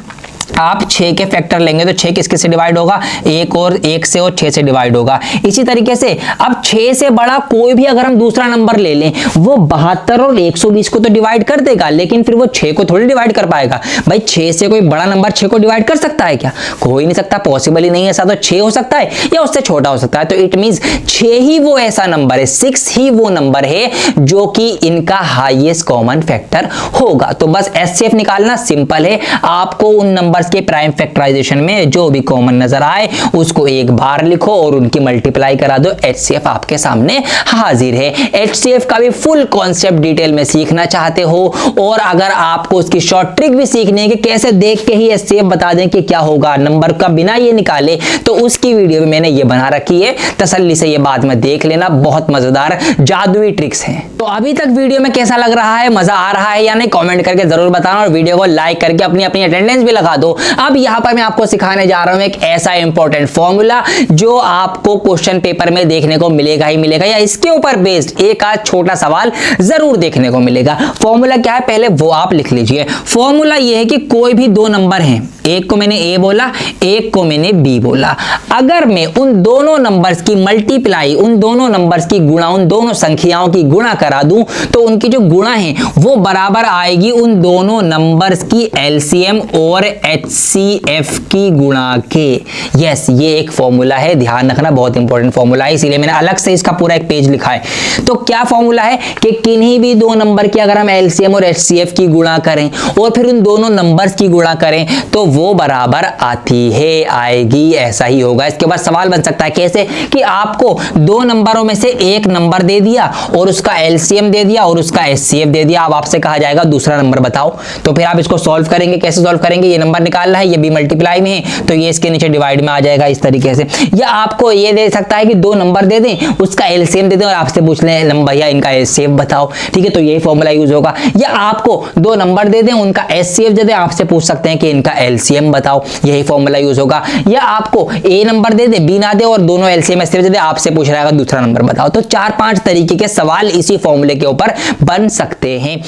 आप 6 के फैक्टर लेंगे तो 6 किसके से डिवाइड होगा, 1 से और 6 से डिवाइड होगा। इसी तरीके से अब 6 से बड़ा कोई भी अगर हम दूसरा नंबर ले लें वो 72 और 120 को तो डिवाइड कर देगा, लेकिन फिर वो 6 को थोड़ी डिवाइड कर पाएगा। भाई 6 से कोई बड़ा नंबर 6 को डिवाइड कर सकता है क्या? कोई नहीं सकता, पॉसिबल ही नहीं है। ऐसा तो 6 हो सकता है या उससे छोटा हो सकता है। तो इट मींस 6 ही वो ऐसा नंबर है, 6 ही वो नंबर है जो कि इनका हाईएस्ट कॉमन फैक्टर होगा। तो बस एचसीएफ निकालना सिंपल है। आपको उन नंबर्स के प्राइम फैक्टराइजेशन में जो भी कॉमन नजर आए उसको एक बार लिखो और उनकी मल्टीप्लाई करा दो, एचसीएफ आपके सामने हाजिर है। एचसीएफ का भी फुल कॉन्सेप्ट डिटेल में सीखना चाहते हो और अगर आपको उसकी शॉर्ट ट्रिक भी सीखनी है कि कैसे देख के ही एचसीएफ बता दें कि क्या होगा नंबर का बिना ये निकाले, तो उसकी वीडियो भी मैंने ये बना रखी है, तसल्ली से ये बाद में देख लेना। बहुत मजेदार जादुई ट्रिक्स हैं। तो अभी तक वीडियो में कैसा लग रहा है, मजा आ रहा है या नहीं, कमेंट करके जरूर बताना और वीडियो को लाइक करके अपनी अपनी अटेंडेंस भी लगा दो। अब यहां पर मैं आपको सिखाने जा रहा हूं एक ऐसा इंपॉर्टेंट फॉर्मूला जो आपको क्वेश्चन पेपर में देखने को मिलेगा ही मिलेगा, या इसके ऊपर बेस्ड एक आज छोटा सवाल जरूर देखने को मिलेगा। फॉर्मूला क्या है पहले वो आप लिख लीजिए। फॉर्मूला ये है कि कोई भी 2 नंबर हैं, एक को मैंने ए बोला, एक को मैंने बी बोला। अगर मैं उन दोनों नंबर्स की मल्टीप्लाई, उन दोनों नंबर्स की गुणा, उन दोनों संख्याओं की गुणा करा दूं तो उनकी जो गुणा है वो बराबर आएगी उन दोनों नंबर्स की एलसीएम और एचसीएफ की गुणा के। यस, ये एक फॉर्मूला है, ध्यान रखना, बहुत इंपॉर्टेंट फॉर्मूला है, इसीलिए मैंने अलग से इसका पूरा एक पेज लिखा है। तो क्या फॉर्मूला है कि किन्हीं भी 2 नंबर की अगर हम एलसीएम और एचसीएफ की गुणा करें और फिर उन दोनों नंबर्स की गुणा करें तो वो बराबर आती है, आएगी, ऐसा ही होगा। इसके बाद सवाल बन सकता है कैसे कि आपको 2 नंबरों में से एक नंबर दे दिया और उसका एलसीएम दे दिया और उसका एचसीएफ दे दिया। अब आपसे कहा जाएगा दूसरा नंबर बताओ, तो फिर आप इसको सॉल्व करेंगे। कैसे सॉल्व करेंगे, ये नंबर निकालना है, ये भी मल्टीप्लाई में है तो ये इसके नीचे डिवाइड में आ जाएगा इस तरीके से। या आपको ये दे सकता है कि 2 नंबर दे दें, उसका एलसीएम दे दें और आपसे पूछ लें भैया इनका एचसीएफ बताओ, ठीक है, तो यही फॉर्मूला यूज होगा। या आपको 2 नंबर दे दें, उनका एचसीएफ दे दें, आपसे पूछ सकते हैं कि इनका एलसीएम बताओ, यही फॉर्मूला यूज होगा। या आपको ए नंबर दे दे, बी ना दे और दोनों एलसीएम एचसीएफ दे दे, आपसे पूछ रहा है दूसरा नंबर बताओ। तो 4-5 तरीके के सवाल इसी फॉर्मूले के ऊपर बन सकते हैं।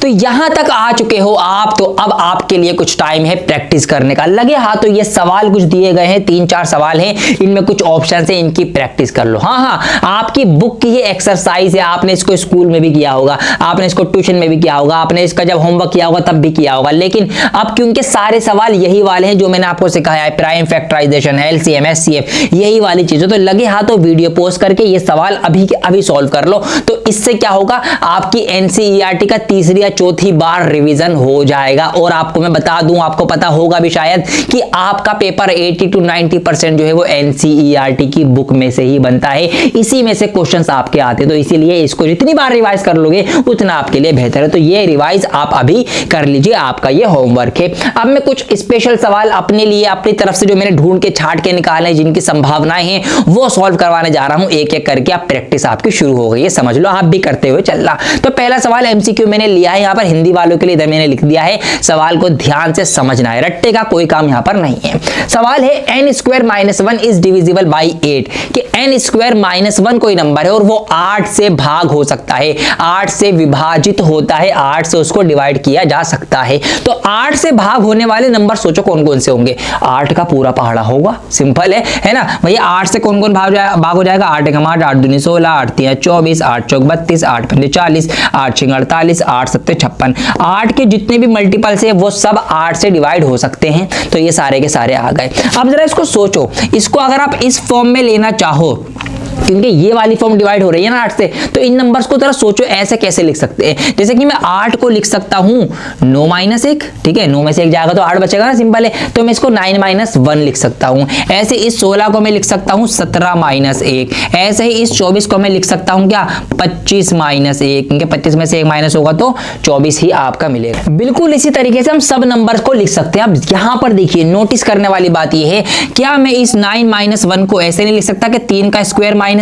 तो यहां तक आ चुके हो आप, तो अब आपके लिए कुछ टाइम है प्रैक्टिस करने का। लगे हाथों ये सवाल कुछ दिए गए हैं, 3-4 सवाल हैं, इनमें कुछ ऑप्शन है, इनकी प्रैक्टिस कर लो। हाँ, आपकी बुक की ये एक्सरसाइज है, आपने इसको स्कूल में भी किया होगा, आपने इसको ट्यूशन में भी किया होगा, आपने इसका जब होमवर्क किया होगा तब भी किया होगा, लेकिन अब क्योंकि सारे सवाल यही वाले हैं जो मैंने आपको सिखाया है, प्राइम फैक्टराइजेशन, एलसीएम, एचसीएफ, यही वाली चीजें, तो लगे हाथों वीडियो पोस्ट करके ये सवाल अभी के अभी सॉल्व कर लो। तो इससे क्या होगा, आपकी एनसीईआरटी का तीसरी या चौथी बार रिवीजन हो जाएगा। और आपको मैं बता दूं, आपको पता होगा भी शायद कि आपका पेपर 80 to 90% जो है वो एनसीईआरटी की बुक में से ही बनता है, इसी में से क्वेश्चंस आपके आते हैं। तो इसीलिए इसको जितनी बार रिवाइज कर लोगे उतना आपके लिए बेहतर है। तो ये रिवाइज आप अभी कर लीजिए, आपका ये होमवर्क है। अब मैं कुछ स्पेशल सवाल अपने लिए अपनी तरफ से जो मैंने ढूंढ के छाट के निकाले, जिनकी संभावनाएं हैं वो सॉल्व करवाने जा रहा हूं एक एक करके। आप प्रैक्टिस आपकी शुरू हो गई है, समझ लो, आप भी करते हुए चलना। तो पहला सवाल एमसीक्यू मैंने लिया है, यहां पर हिंदी वालों के लिए इधर मैंने लिख दिया है, सवाल को ध्यान से समझना है, रट्टे का कोई काम यहां पर नहीं है। सवाल है n² - 1 इज डिविजिबल बाई 8, कि n² - 1 कोई नंबर है और वो 8 से भाग हो सकता है, 8 से विभाजित होता है, 8 से उसको डिवाइड किया जा सकता है। तो 8 से भाग होने वाले नंबर सोचो कौन कौन से होंगे। 8 का पूरा पहाड़ा होगा, सिंपल है ना भैया। 8 से कौन कौन भाग हो जाएगा, 8 × 8 = 8, 2 × 16, 8 × 3 = 24, 8 × 4 = 32, 8 × 5 = 40, 8 × 6 = 48, 8 × 7 = 56। 8 के जितने भी मल्टीपल्स है वो सब 8 से डिवाइड हो सकते हैं। तो ये सारे के सारे आ गए। अब जरा इसको सोचो, इसको अगर आप इस फॉर्म में लेना चाहो, क्योंकि ये वाली फॉर्म डिवाइड हो रही है ना 8 से, तो इन नंबर्स को जरा सोचो ऐसे कैसे लिख सकते हैं। जैसे कि मैं 8 को लिख सकता हूं 9 - 1, ठीक है, 9 में से 1 जाएगा तो 8 बचेगा ना, सिंपल है। तो मैं इसको 9 - 1 लिख सकता हूं। ऐसे इस 16 को मैं लिख सकता हूं 17 - 1। ऐसे ही इस 24 को मैं लिख सकता हूं क्या, 25 - 1, क्योंकि 25 में से 1 माइनस होगा तो 24 ही आपका मिलेगा। बिल्कुल इसी तरीके से हम सब नंबर्स को लिख सकते हैं। अब यहां पर देखिए, नोटिस करने वाली बात यह है, क्या मैं इस 9 - 1 को ऐसे नहीं लिख सकता कि 3 का स्क्वायर - 1,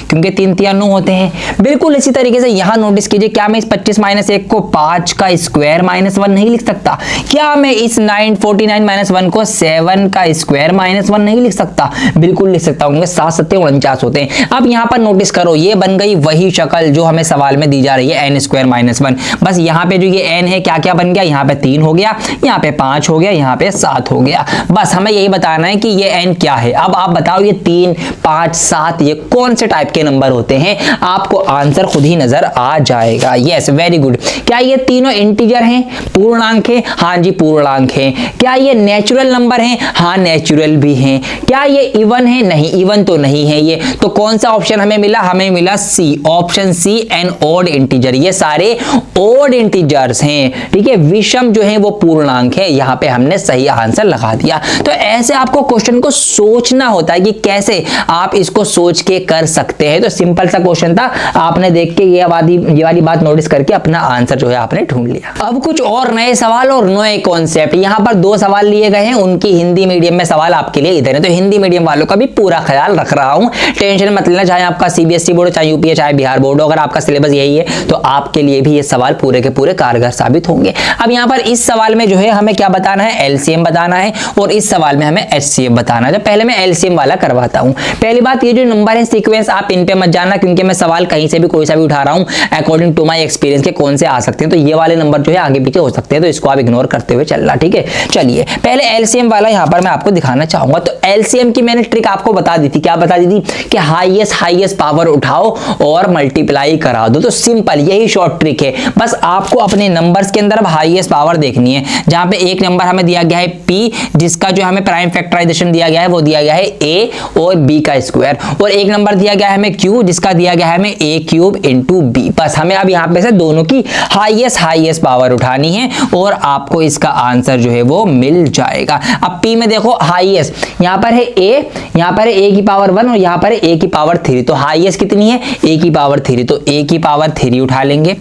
क्योंकि 3 × 3 = 9 होते हैं। बिल्कुल इसी तरीके से यहां नोटिस कीजिए, क्या मैं इस 25 - 1 को 5 का स्क्वायर - 1 नहीं लिख सकता? क्या मैं इस 49 - 1 को 7 का स्क्वायर - 1 नहीं लिख सकता? बिल्कुल लिख सकता हूं, क्योंकि 7 × 7 = 49 होते हैं। अब यहां पर नोटिस करो, ये बन गई वही शक्ल जो हमें सवाल में दी जा रही है, n² - 1। बस यहां पे जो ये n है क्या क्या बन गया, यहां पे 3 हो गया, यहां पे 5 हो गया, यहां पे 7 हो गया। बस हमें यही बताना है कि ये n क्या है। अब आप बताओ ये 3, 5, 7 ये कौन से टाइप के नंबर होते हैं? आपको आंसर खुद ही नजर आ जाएगा। Yes, very good. क्या ये तीनों इंटीजर हैं, पूर्णांक हैं? हाँ जी, पूर्णांक हैं। क्या ये नेचुरल नंबर हैं? हाँ, नेचुरल भी हैं। क्या ये इवन है? नहीं, इवन तो नहीं है ये। तो कौन सा ऑप्शन हमें मिला? हमें मिला C, option C, an odd integer. ये सारे ऑड इंटीजर्स हैं, ठीक है। विषम जो है वो पूर्णांक है। यहां पे हमने सही आंसर लगा दिया। तो ऐसे आपको क्वेश्चन को सोचना होता है कि कैसे आप इसको सोच के कर सकते हैं। तो सिंपल सा क्वेश्चन था, आपने देख के ये वाली बात नोटिस करके अपना आंसर जो है आपने ढूंढ लिया। अब कुछ और नए सवाल और नए कॉन्सेप्ट। यहां पर 2 सवाल लिए गए हैं, उनकी हिंदी मीडियम में सवाल आपके लिए इधर है। तो हिंदी मीडियम वालों का भी पूरा ख्याल रख रहा हूं, टेंशन मत लेना। चाहे आपका सीबीएसई बोर्ड, चाहे यूपी, चाहे बिहार बोर्ड, अगर आपका सिलेबस यही है तो आपके लिए भी ये सवाल पूरे के पूरे कारगर साबित होंगे। अब यहां पर इस सवाल में जो है हमें क्या बताना है, एलसीएम बताना है, और इस सवाल में हमें एचसीएफ बताना है। तो पहले मैं एलसीएम वाला करवाता हूं। पहली बात, ये जो नंबर है सीक्वेंस आप इन पे मत जाना, क्योंकि मैं सवाल कहीं से भी कोई सा भी उठा रहा हूं अकॉर्डिंग टू माय एक्सपीरियंस के कौन से आ सकते हैं। तो ये वाले नंबर जो है आगे पीछे हो सकते हैं, तो इसको आप इग्नोर करते हुए चलना, ठीक है। चलिए पहले एलसीएम वाला यहां पर मैं आपको दिखाना चाहूंगा। तो एलसीएम की मैंने ट्रिक आपको बता दी थी। क्या बता दी थी? कि हाईएस्ट पावर उठाओ और मल्टीप्लाई करा दो। तो सिंपल यही शॉर्ट ट्रिक है। बस आपको अपने नंबर्स के अंदर अब हाईएस्ट पावर देखनी है। जहां पे एक नंबर हमें दिया गया है p, जिसका जो हमें प्राइम फैक्टराइजेशन दिया गया है वो दिया गया है a और b का स्क्वायर, और एक नंबर दिया गया है हमें q, जिसका दिया गया है हमें a³ इंटू b। बस हमें अब यहाँ पे से दोनों की हाईएस्ट पावर उठानी है और आपको इसका आंसर जो है वो मिल जाएगा। अब p में देखो हाईएस्ट, यहाँ पर है a, यहाँ पर है a⁻1 और यहाँ पर है a⁻3। तो हाईएस्ट कितनी है? a⁻3। तो a⁻3 उठा लेंगे।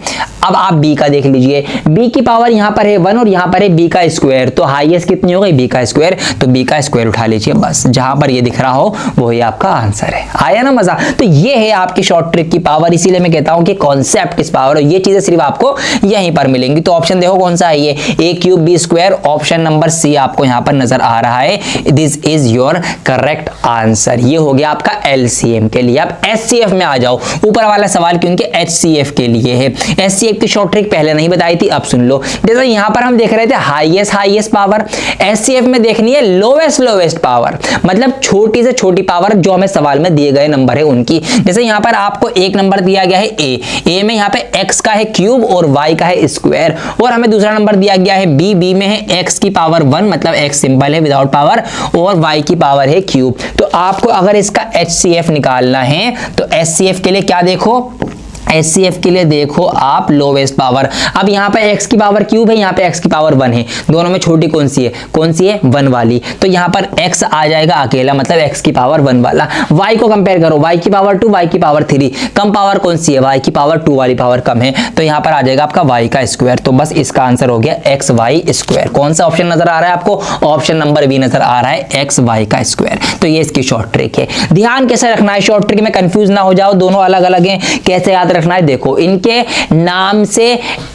अब आप b का देख लीजिए, b की पावर यहाँ पर है 1 और यहाँ पर है b का स्क्वायर। तो हाईएस्ट कितनी हो गई? b का स्क्वायर। तो b का स्क्वायर उठा लीजिए। बस जहां पर ये दिख रहा हो वो ही आपका आंसर है। आया ना मजा? तो ये है आपकी शॉर्ट ट्रिक की पावर। इसीलिए मैं कहता हूं कि कॉन्सेप्ट इस पावर, और ये चीजें सिर्फ आपको यहीं पर मिलेंगी। तो ऑप्शन देखो कौन सा है ये, a³ b²। Option number C आपको यहां पर नजर आ रहा है। This is your correct answer. ये हो गया आपका एलसीएम के लिए। अब एचसीएफ में आ जाओ। ऊपर वाला सवाल क्योंकि एचसीएफ के लिए है। एचसीएफ SCF की शॉर्ट ट्रिक पहले नहीं बताई थी, अब सुन लो। जैसे यहाँ पर हम देख रहे थे हाईएस्ट पावर, SCF में देखनी है लोवेस्ट पावर, मतलब छोटी से छोटी पावर जो हमें सवाल में दिए गए नंबर है उनकी। जैसे यहाँ पर आपको एक नंबर दिया गया है A में यहाँ पे x का है क्यूब और y का है स्क्वायर, और हमें दूसरा नंबर दिया गया है B में है x की पावर 1, मतलब x सिंपल है विदाउट पावर, और y की पावर है क्यूब। तो आपको अगर इसका HCF निकालना है तो HCF के लिए क्या देखो, SCF के लिए देखो आप लोवेस्ट पावर। अब यहाँ पे x की पावर क्यूब है, यहाँ पे x की पावर 1 है, दोनों में छोटी कौन सी है 1 वाली, तो यहाँ पर x आ जाएगा अकेला, मतलब x की पावर 1 वाला। y को कंपेयर करो, y की पावर 2, y की पावर 3, कम पावर कौन सी है, y की पावर 2 वाली पावर कम है, तो यहाँ पर आ जाएगा आपका y का स्क्वायर। तो बस इसका आंसर हो गया XY स्क्वायर। कौन सा ऑप्शन नजर आ रहा है आपको, ऑप्शन नंबर बी नजर आ रहा है XY का स्क्वायर। तो ये इसकी शॉर्ट ट्रिक है। ध्यान कैसे रखना है शॉर्ट ट्रिक में, कंफ्यूज ना हो जाओ, दोनों अलग अलग हैं, कैसे याद रखना है देखो, इनके नाम से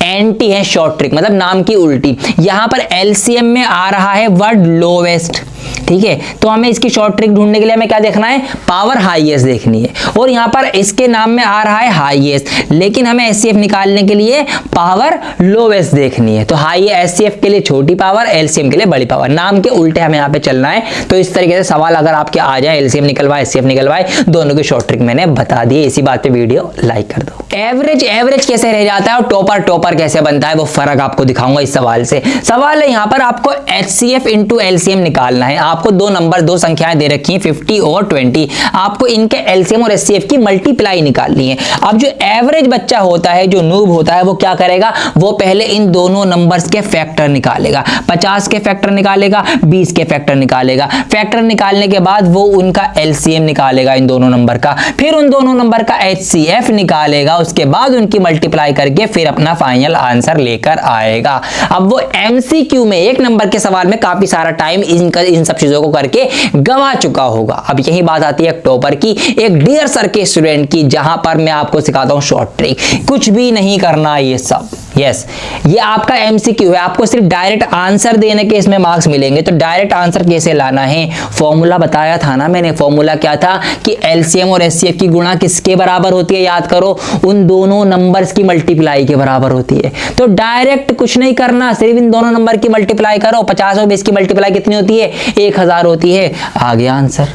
एंटी है शॉर्ट ट्रिक, मतलब नाम की उल्टी। यहां पर एलसीएम में आ रहा है वर्ड लोवेस्ट, ठीक है, तो हमें इसकी शॉर्ट ट्रिक ढूंढने के लिए हमें क्या देखना है, पावर हाईएस्ट देखनी है, और यहां पर इसके नाम में आ रहा है हाईएस्ट, लेकिन हमें एचसीएफ निकालने के लिए पावर लोवेस्ट देखनी है। तो हाई एचसीएफ के लिए छोटी पावर, एलसीएम के लिए बड़ी पावर, नाम के उल्टे हमें यहां पे चलना है। तो इस तरीके से सवाल अगर आपके आ जाए, एलसीएम निकलवाए एचसीएफ निकलवाए, दोनों की शॉर्ट ट्रिक मैंने बता दी। इसी बात पे वीडियो लाइक कर दो। एवरेज कैसे रह जाता है और टॉपर कैसे बनता है, वो फर्क आपको दिखाऊंगा इस सवाल से। सवाल है यहां पर आपको एचसीएफ इंटू एलसीएम निकालना है। आपको दो संख्याएं दे रखी हैं 50 और 20, आपको इनके एलसीएम और एचसीएफ की मल्टीप्लाई निकालनी है। अब जो एवरेज बच्चा होता है, जो नूब होता है, वो क्या करेगा, वो पहले इन दोनों नंबर्स के फैक्टर निकालेगा, 50 के फैक्टर निकालेगा, 20 के फैक्टर निकालेगा। फैक्टर निकालने के बाद वो उनका एलसीएम निकालेगा इन दोनों नंबर का, फिर उन दोनों नंबर का एचसीएफ निकालेगा, उसके बाद उनकी मल्टीप्लाई करके फिर अपना फाइनल आंसर लेकर आएगा। अब वो एमसीक्यू में एक नंबर के सवाल में काफी सारा टाइम इन सब चीजों को करके गवा चुका होगा। अब यही बात आती है एक टॉपर की, एक डियर सर के स्टूडेंट की, जहां पर मैं आपको सिखाता हूं शॉर्ट ट्रिक। कुछ भी नहीं करना ये सब, यस ये आपका एमसीक्यू है, आपको सिर्फ डायरेक्ट आंसर देने के इसमें मार्क्स मिलेंगे। तो डायरेक्ट आंसर कैसे लाना है, फॉर्मूला बताया था ना मैंने। फॉर्मूला क्या था कि एलसीएम और एचसीएफ की गुणा किसके बराबर होती है, याद करो, उन दोनों नंबर्स की मल्टीप्लाई के बराबर होती है। तो डायरेक्ट कुछ नहीं करना, सिर्फ इन दोनों नंबर की मल्टीप्लाई करो। 50 और 20 की मल्टीप्लाई कितनी होती है, 1000 होती है। आ गया आंसर।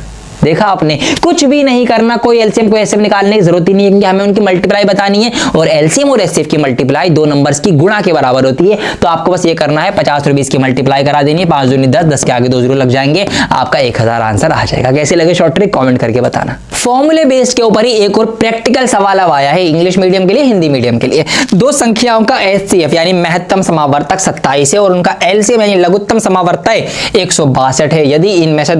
देखा आपने, कुछ भी नहीं करना, कोई एलसीएम कोई एचसीएफ निकालने की जरूरत ही नहीं है, क्योंकि हमें उनकी मल्टीप्लाई बतानी है और एलसीएम और एचसीएफ की मल्टीप्लाई दो नंबर्स की गुणा के बराबर होती है। तो आपको बस ये करना है, 50 और 20 की मल्टीप्लाई करा देनी है, 5 दूनी 10, 10 के आगे 2 जीरो लग जाएंगे, आपका 1000 आंसर आ जाएगा। कैसे लगे शॉर्ट ट्रिक कमेंट करके बताना। फॉर्मूले बेस्ड के ऊपर ही एक और प्रैक्टिकल सवाल अब आया है, इंग्लिश मीडियम के लिए, हिंदी मीडियम के लिए। दो संख्याओं का एचसीएफ यानी महत्तम समावर्तक 27 है और उनका एलसीएम यानी लघुत्तम समावर्तक 162 है। यदि इनमें से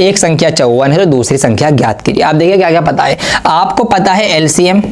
एक संख्या 54 है तो दूसरी संख्या ज्ञात कीजिए। आप देखिए क्या क्या पता है, आपको पता है एलसीएम,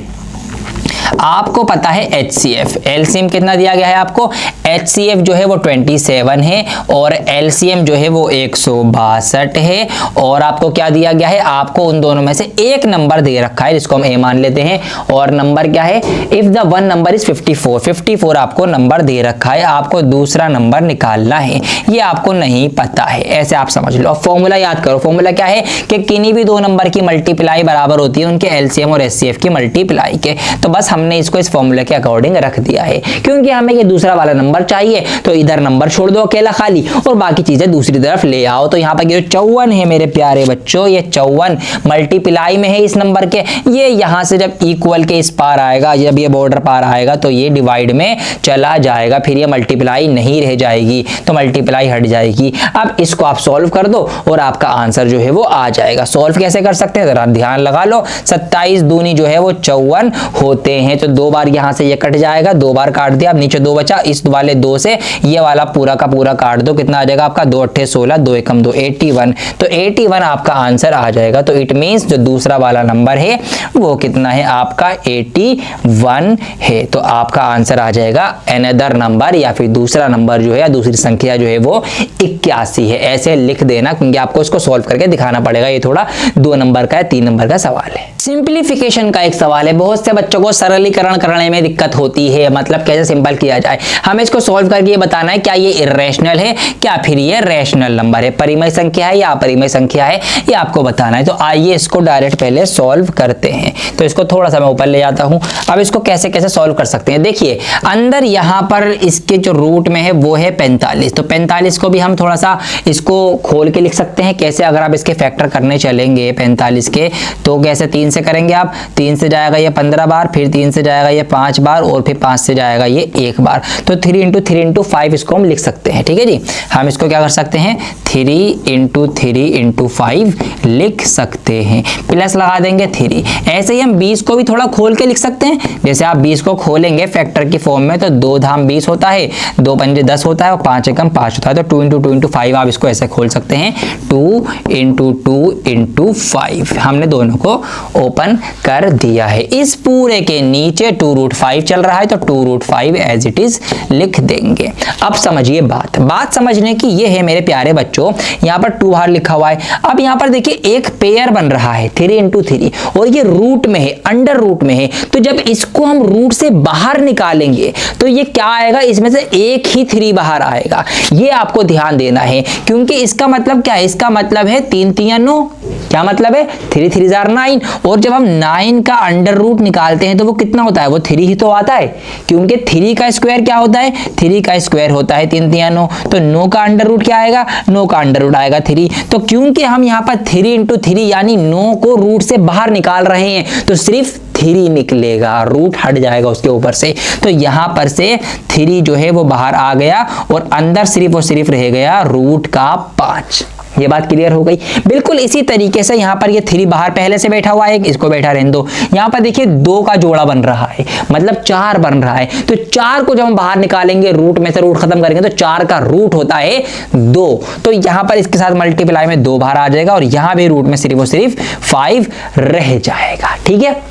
आपको पता है एचसीएफ। एलसीएम कितना दिया गया है आपको, एचसीएफ जो है वो 27 है और एलसीएम जो है वो 162 है। और आपको क्या दिया गया है, आपको उन दोनों में से एक नंबर दे रखा है जिसको हम ए मान लेते हैं, और नंबर क्या है, if the one number is 54 आपको नंबर दे रखा है, आपको दूसरा नंबर निकालना है। ये आपको नहीं पता है, ऐसे आप समझ लो। फॉर्मूला याद करो, फॉर्मूला क्या है कि किन्हीं भी दो नंबर की मल्टीप्लाई बराबर होती है उनके एलसीएम और एचसीएफ की मल्टीप्लाई के। तो बस हमने इसको इस फॉर्मूले के अकॉर्डिंग रख दिया है, क्योंकि हमें ये दूसरा वाला नंबर चाहिए। तो इधर नंबर छोड़ दो अकेला खाली और बाकी चीजें दूसरी तरफ ले आओ। तो यहाँ पर ये 54 है मेरे प्यारे बच्चों, ये 54 मल्टीप्लाई में है इस नंबर के। ये यहाँ से जब इक्वल के इस पार आएगा, जब ये बॉर्डर पार आएगा तो ये डिवाइड में चला जाएगा, फिर ये मल्टीप्लाई नहीं रह जाएगी, तो मल्टीप्लाई हट जाएगी। अब इसको आप सॉल्व कर दो और आपका आंसर जो है वो आ जाएगा। सॉल्व कैसे कर सकते हैं जरा ध्यान लगा लो। 27 दूनी जो है वो 54 होते हैं, तो 2 बार यहां से ये कट जाएगा, 2 बार काट दिया, अब नीचे 2 बचा, इस वाले 2 से ये वाला पूरा का पूरा काट दो, कितना आ जाएगा आपका, 2 अट्ठे 16, 2 एकम 2, 81। तो 81 आपका आंसर आ जाएगा। तो इट मींस जो दूसरा वाला नंबर है वो कितना है आपका, 81 है। तो आपका आंसर आ जाएगा अनदर नंबर, या फिर दूसरा नंबर जो है या दूसरी संख्या जो है वो 81 है। ऐसे लिख देना, क्योंकि आपको इसको सॉल्व करके दिखाना पड़ेगा। ये थोड़ा 2 नंबर का है, 3 नंबर का सवाल है। सिंप्लीफिकेशन का एक सवाल है, बहुत से बच्चों को सरल सरलीकरण करने में दिक्कत होती है, मतलब कैसे सिंपल किया जाए, हमें इसको सॉल्व करके ये बताना है क्या ये इर्रेशनल है, क्या फिर ये रैशनल नंबर है, परिमेय संख्या है या अपरिमेय संख्या है, ये आपको बताना है। तो आइए इसको डायरेक्ट पहले सॉल्व करते हैं। तो इसको थोड़ा सा मैं ऊपर ले जाता हूं। अब इसको कैसे कैसे सॉल्व कर सकते हैं, देखिए अंदर यहां पर इसके जो रूट में है वो है 45, तो 45 को भी हम थोड़ा सा इसको खोल के लिख सकते हैं। कैसे, अगर आप इसके फैक्टर करने चलेंगे 45 के, तो कैसे 3 से करेंगे आप, 3 से जाएगा ये 15 बार, फिर 3 से जाएगा ये 5 बार और फिर 5 से जाएगा ये 1 बार। तो 3 × 3 × 5 इसको हम लिख सकते हैं। ठीक है जी, हम इसको क्या कर सकते हैं 3 × 3 × 5 लिख सकते हैं, प्लस लगा देंगे 3। ऐसे ही हम 20 को भी थोड़ा खोल के लिख सकते हैं। जैसे आप 20 को खोलेंगे फैक्टर की फॉर्म में तो 2 धाम 20 होता है, 2 पंजे 10 होता है और 5 एकम 5 होता है। तो 2 × 2 × 5 आप इसको ऐसे खोल सकते हैं, 2 × 2 × 5। हमने दोनों को ओपन कर दिया है। इस पूरे के नीचे 2√5 चल रहा है तो 2√5 एज इट इज लिख देंगे। अब समझिए बात समझने की ये है मेरे प्यारे बच्चों, यहाँ पर 2 बाहर लिखा हुआ है। अब यहाँ पर देखिए एक पेयर बन रहा है 3 × 3 और ये रूट में है, अंडर रूट में है। तो जब इसको हम रूट से बाहर निकालेंगे तो ये क्या आएगा, इसमें से एक ही 3 बाहर आएगा। ये आपको ध्यान देना है क्योंकि इसका मतलब क्या है, इसका मतलब है 3 × 3 = 9। क्या मतलब है 3 × 3 = 9। और जब हम 9 का अंडर रूट निकालते हैं तो वो कितना होता है, वो 3 ही तो आता है, क्योंकि 3 का स्क्वायर क्या होता है, 3 का स्क्वायर होता है 3 × 3 = 9। तो 9 का अंडर रूट क्या आएगा, 9 का अंडर रूट आएगा 3। तो क्योंकि हम यहाँ पर 3 × 3 यानी 9 को रूट से बाहर निकाल रहे हैं तो सिर्फ 3 निकलेगा, रूट हट जाएगा उसके ऊपर से। तो यहां पर से 3 जो है वो बाहर आ गया और अंदर सिर्फ और सिर्फ रह गया रूट का 5। ये बात क्लियर हो गई। बिल्कुल इसी तरीके से यहाँ पर ये 3 बाहर पहले से बैठा हुआ है, इसको बैठा रहने दो। यहाँ पर देखिए 2 का जोड़ा बन रहा है, मतलब 4 बन रहा है। तो 4 को जब हम बाहर निकालेंगे, रूट में से रूट खत्म करेंगे तो 4 का रूट होता है 2। तो यहाँ पर इसके साथ मल्टीप्लाई में 2 बाहर आ जाएगा और यहाँ भी रूट में सिर्फ और सिर्फ 5 रह जाएगा। ठीक है,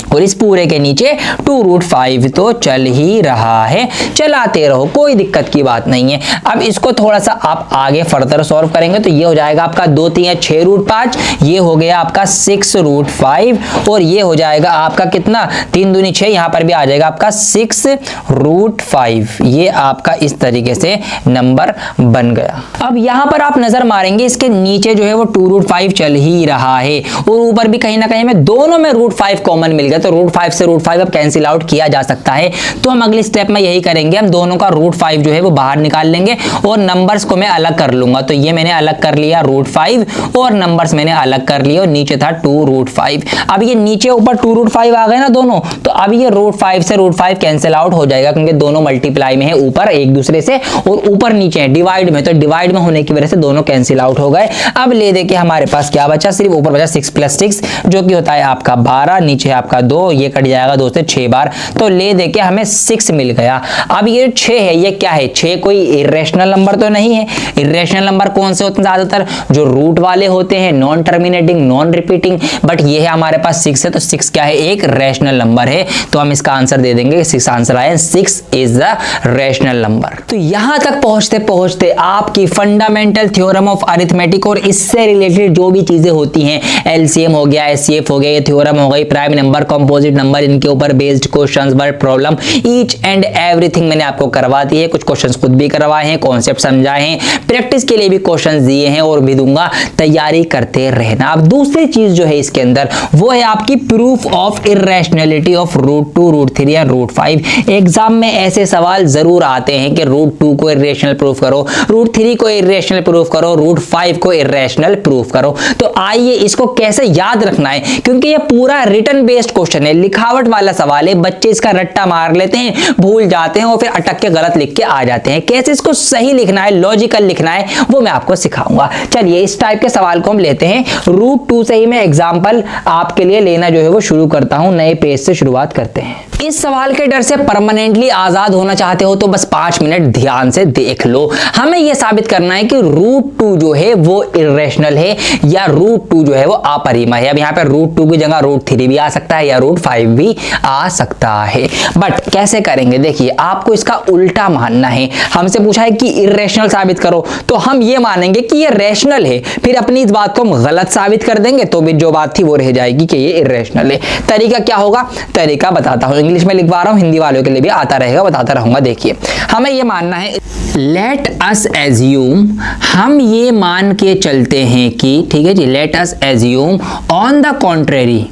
और इस पूरे के नीचे 2√5 तो चल ही रहा है, चलाते रहो, कोई दिक्कत की बात नहीं है। अब इसको थोड़ा सा आप आगे फर्दर सॉल्व करेंगे तो ये हो जाएगा आपका 2 × 3 = 6√5, ये हो गया आपका 6√5 और ये हो जाएगा आपका कितना 3 दूनी 6, यहाँ पर भी आ जाएगा आपका 6√5। ये आपका इस तरीके से नंबर बन गया। अब यहाँ पर आप नजर मारेंगे इसके नीचे जो है वो 2√5 चल ही रहा है और ऊपर भी कहीं ना कहीं में दोनों में √5 कॉमन मिल गया। तो √5 से √5 अब कैंसिल आउट किया जा सकता है। तो हम अगले स्टेप में यही करेंगे, हम दोनों का √5 जो है वो बाहर निकाल लेंगे और नंबर्स को मैं अलग कर लूंगा। तो ये मैंने अलग कर लिया √5 और नंबर्स मैंने अलग कर लिए और नीचे था 2√5। अब ये नीचे ऊपर 2√5 आ गए ना दोनों, तो अब ये √5 से √5 कैंसिल आउट हो जाएगा क्योंकि दोनों मल्टीप्लाई में है ऊपर एक दूसरे से और ऊपर नीचे है डिवाइड में, तो डिवाइड में होने की वजह से दोनों कैंसिल आउट हो गए। अब ले दे के हमारे पास क्या बचा, सिर्फ ऊपर बचा 6 + 6 जो कि होता है आपका 12, नीचे आपका 2, ये कट जाएगा 2 से 6 बार। तो ले दे के हमें 6 मिल गया। अब ये 6 है, ये क्या है, 6 कोई इरेशनल नंबर तो नहीं है। इरेशनल नंबर कौन से होते हैं, ज्यादातर जो रूट वाले होते हैं, non terminating, non repeating, but ये है हमारे पास 6 है। तो 6 क्या है, एक रैशनल नंबर है। तो हम इसका आंसर दे देंगे 6 आंसर आया, 6 इज द रैशनल नंबर। तो यहां तक पहुंचते पहुंचते आपकी फंडामेंटल थ्योरम ऑफ अरिथमेटिक और इससे रिलेटेड जो भी चीजें होती हैं, एलसीएम हो गया, एचसीएफ हो गया, ये थ्योरम हो गई, प्राइम नंबर, कंपोजिट नंबर, इनके ऊपर based questions, word problem, each and everything मैंने आपको करवा दी है। कुछ क्वेश्चंस खुद भी करवाए हैं, कॉन्सेप्ट समझाए हैं, प्रैक्टिस के लिए भी क्वेश्चंस दिए हैं और भी दूंगा, तैयारी करते रहना। अब दूसरी चीज जो है इसके अंदर वो है आपकी प्रूफ ऑफ इर्रेशनैलिटी ऑफ √2, √3 या √5। एग्जाम में ऐसे सवाल जरूर आते हैं कि √2 को इर्रेशनल प्रूफ करो, √3 को इर्रेशनल प्रूफ करो, √5 को इर्रेशनल प्रूफ करो। तो आइए इसको कैसे याद रखना है, क्योंकि ये पूरा रिटन बेस्ड क्वेश्चन है, लिखावट वाला सवाल है। बच्चे इसका रट्टा मार लेते हैं, भूल जाते हैं और फिर अटक के गलत लिख के आ जाते हैं। कैसे इसको सही लिखना है, लॉजिकल लिखना है, वो मैं आपको सिखाऊंगा। चलिए इस टाइप के सवाल को हम लेते हैं। √2 से ही मैं एग्जांपल आपके लिए लेना जो है वो शुरू करता हूं। नए पेज से शुरुआत करते हैं। इस सवाल के डर से परमानेंटली आजाद होना चाहते हो तो बस 5 मिनट ध्यान से देख लो। हमें यह साबित करना है कि √2 जो है वो इर्रेशनल है या √2 जो है वो अपरिमेय है। अब यहाँ पे √2 की जगह √3 भी आ सकता है या √5 भी आ सकता है, बट कैसे करेंगे, देखिए आपको इसका उल्टा मानना है। हमसे पूछा है कि इर्रेशनल साबित करो, तो हम ये मानेंगे कि ये रैशनल है, फिर अपनी इस बात को हम गलत साबित कर देंगे तो भी जो बात थी वो रह जाएगी कि ये इर्रेशनल है। तरीका क्या होगा, तरीका बताता हूं। इंग्लिश में लिखवा रहा हूं, हिंदी वालों के लिए भी आता रहेगा, बताता रहूंगा। देखिए हमें ये मानना है, लेट अस एज्यूम, हम ये मान के चलते हैं कि, ठीक है जी, let us assume on the contrary,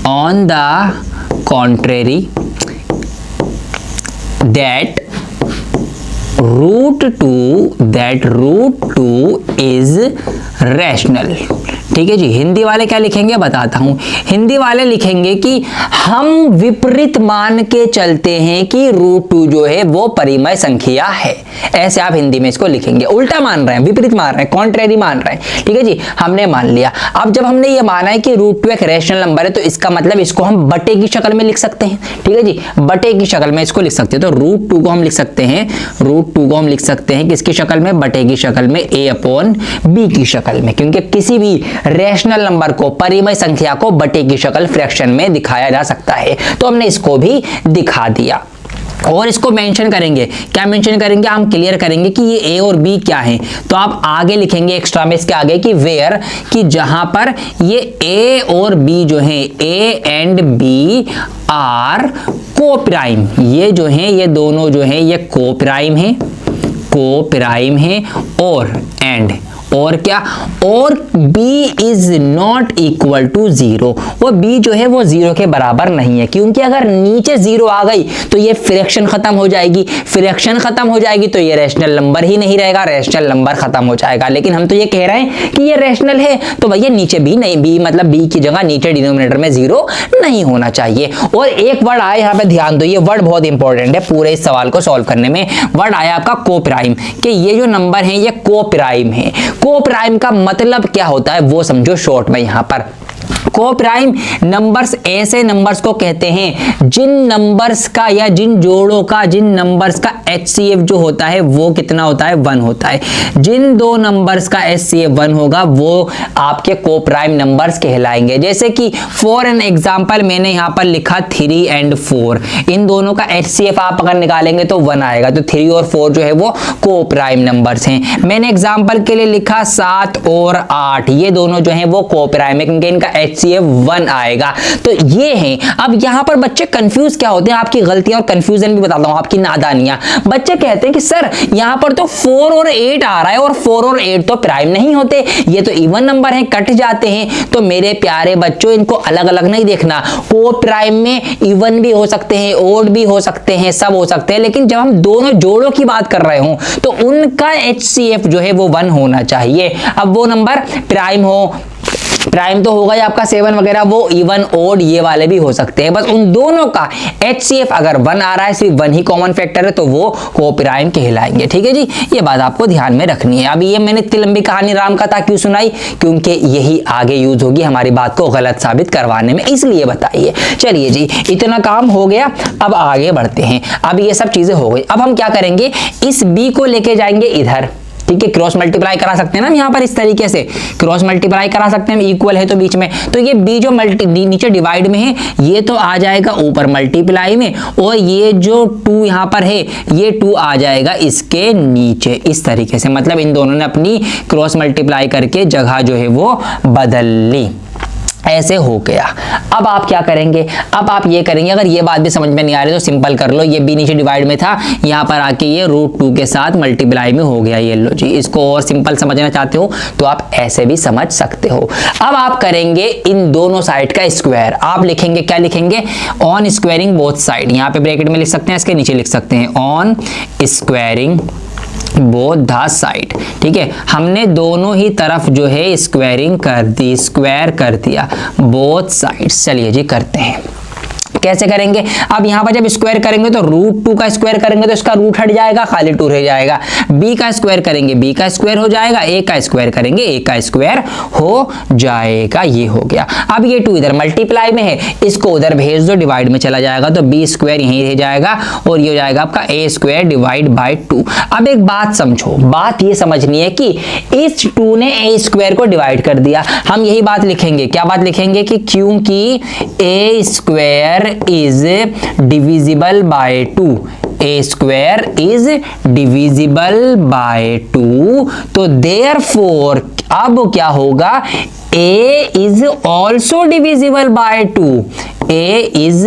on the contrary that root 2 is rational। ठीक है जी, हिंदी वाले क्या लिखेंगे बताता हूं। हिंदी वाले लिखेंगे कि हम विपरीत मान के चलते हैं कि √2 जो है वो परिमेय संख्या है। ऐसे आप हिंदी में इसको लिखेंगे, उल्टा मान रहे हैं, विपरीत मान रहे हैं, कॉन्ट्रेरी मान रहे हैं। ठीक है जी, हमने मान लिया। अब जब हमने ये माना है कि √2 एक रैशनल नंबर है, तो इसका मतलब इसको हम बटे की शक्ल में लिख सकते हैं। ठीक है जी, बटे की शक्ल में इसको लिख सकते हैं। तो √2 को हम लिख सकते हैं, √2 को हम लिख सकते हैं किसकी शक्ल में, बटे की शक्ल में, a/b की शक्ल में, क्योंकि किसी भी रैशनल नंबर को, परिमेय संख्या को बटे की शक्ल फ्रैक्शन में दिखाया जा सकता है। तो हमने इसको भी दिखा दिया और इसको मेंशन करेंगे। क्या मेंशन करेंगे, हम क्लियर करेंगे कि ये a और b क्या है। तो आप आगे लिखेंगे एक्स्ट्रा में इसके आगे कि वेयर, कि जहां पर ये a और b जो है, a and b are coprime, ये जो है, ये दोनों जो है ये को-प्राइम है, को-प्राइम है, और एंड, और क्या, और b is not equal to 0, वो b जो है वो 0 के बराबर नहीं है, क्योंकि अगर नीचे 0 आ गई तो ये फ्रैक्शन खत्म हो जाएगी, फ्रैक्शन खत्म हो जाएगी तो ये रैशनल नंबर ही नहीं रहेगा, रैशनल नंबर खत्म हो जाएगा। लेकिन हम तो ये कह रहे हैं कि ये रैशनल है, तो भैया नीचे b नहीं, b मतलब b की जगह नीचे डिनोमिनेटर में 0 नहीं होना चाहिए। और एक वर्ड आया यहाँ पे, ध्यान दो, ये वर्ड बहुत इंपॉर्टेंट है पूरे इस सवाल को सॉल्व करने में। वर्ड आया आपका को-प्राइम, कि ये जो नंबर है ये को-प्राइम है। को-प्राइम का मतलब क्या होता है वो समझो शॉर्ट में। यहां पर को-प्राइम नंबर्स ऐसे नंबर्स को कहते हैं जिन नंबर्स का या जिन जोड़ों का, जिन नंबर्स का HCF जो होता है वो कितना होता है, 1 होता है। जिन दो नंबर्स का HCF 1 होगा वो आपके को-प्राइम नंबर्स कहलाएंगे। जैसे कि फॉर एन एग्जांपल मैंने यहां पर लिखा 3 एंड 4, इन दोनों का HCF आप अगर निकालेंगे तो 1 आएगा, तो 3 और 4 जो है वो को-प्राइम नंबर्स हैं। मैंने एग्जांपल के लिए लिखा 7 और 8, ये दोनों जो है वो को-प्राइम है, क्योंकि इनका HCF 1 आएगा। तो ये है। अब यहां पर बच्चे कंफ्यूज क्या होते हैं, आपकी गलतियां और कंफ्यूजन भी बताता हूं, आपकी नादानियां। बच्चे कहते हैं कि सर यहां पर तो 4 और 8 आ रहा है, और 4 और 8 तो प्राइम नहीं होते, ये तो इवन नंबर है, कट जाते हैं। तो मेरे प्यारे बच्चों, इनको अलग अलग नहीं देखना। को प्राइम में इवन भी हो सकते हैं, ओड भी हो सकते हैं, सब हो सकते हैं, लेकिन जब हम दोनों जोड़ों की बात कर रहे हो तो उनका HCF जो है वो 1 होना चाहिए। अब वो नंबर प्राइम हो, प्राइम तो होगा ही आपका 7 वगैरह, वो इवन ओड ये वाले भी हो सकते हैं, बस उन दोनों का HCF अगर 1 आ रहा है, सिर्फ 1 ही कॉमन फैक्टर है, तो वो को-प्राइम कहलाएंगे। ठीक है जी, ये बात आपको ध्यान में रखनी है। अब ये मैंने इतनी लंबी कहानी राम कथा क्यों सुनाई, क्योंकि यही आगे यूज होगी हमारी बात को गलत साबित करवाने में, इसलिए बताइए। चलिए जी, इतना काम हो गया, अब आगे बढ़ते हैं। अब ये सब चीजें हो गई, अब हम क्या करेंगे, इस B को लेके जाएंगे इधर। ठीक है, क्रॉस मल्टीप्लाई करा सकते हैं ना हम यहाँ पर, इस तरीके से क्रॉस मल्टीप्लाई करा सकते हैं, इक्वल है तो बीच में, तो ये B जो नीचे डिवाइड में है ये तो आ जाएगा ऊपर मल्टीप्लाई में, और ये जो 2 यहाँ पर है ये 2 आ जाएगा इसके नीचे, इस तरीके से। मतलब इन दोनों ने अपनी क्रॉस मल्टीप्लाई करके जगह जो है वो बदल ली, ऐसे हो गया। अब आप क्या करेंगे, अब आप ये करेंगे, अगर ये बात भी समझ में नहीं आ रही तो सिंपल कर लो, ये B नीचे डिवाइड में था, यहाँ पर आके ये √2 के साथ मल्टीप्लाई में हो गया, ये लो जी। इसको और सिंपल समझना चाहते हो तो आप ऐसे भी समझ सकते हो। अब आप करेंगे इन दोनों साइड का स्क्वायर, आप लिखेंगे, क्या लिखेंगे, ऑन स्क्वायरिंग बोथ साइड, यहाँ पे ब्रैकेट में लिख सकते हैं, इसके नीचे लिख सकते हैं on squaring both the side. ठीक है, हमने दोनों ही तरफ जो है स्क्वायरिंग कर दी, स्क्वायर कर दिया बोथ साइड्स। चलिए जी करते हैं, कैसे करेंगे। अब यहां पर जब स्क्वायर करेंगे तो √2 का स्क्वायर करेंगे तो इसका रूट हट जाएगा, खाली 2 रह जाएगा। B का स्क्वायर करेंगे, B का स्क्वायर हो जाएगा, A का स्क्वायर करेंगे, A का स्क्वायर हो जाएगा, ये हो गया। अब ये 2 इधर मल्टीप्लाई में है, इसको उधर भेज दो, डिवाइड में चला जाएगा, तो B स्क्वायर यहीं रह जाएगा, और ये हो जाएगा आपका A स्क्वायर डिवाइड बाई 2। अब एक बात समझो, बात ये समझनी है कि इस 2 ने A स्क्वायर को डिवाइड कर दिया। हम यही बात लिखेंगे, क्या बात लिखेंगे, कि क्योंकि A square is divisible by 2, A square is divisible by 2, तो देयरफॉर अब क्या होगा, a is also divisible by 2, a is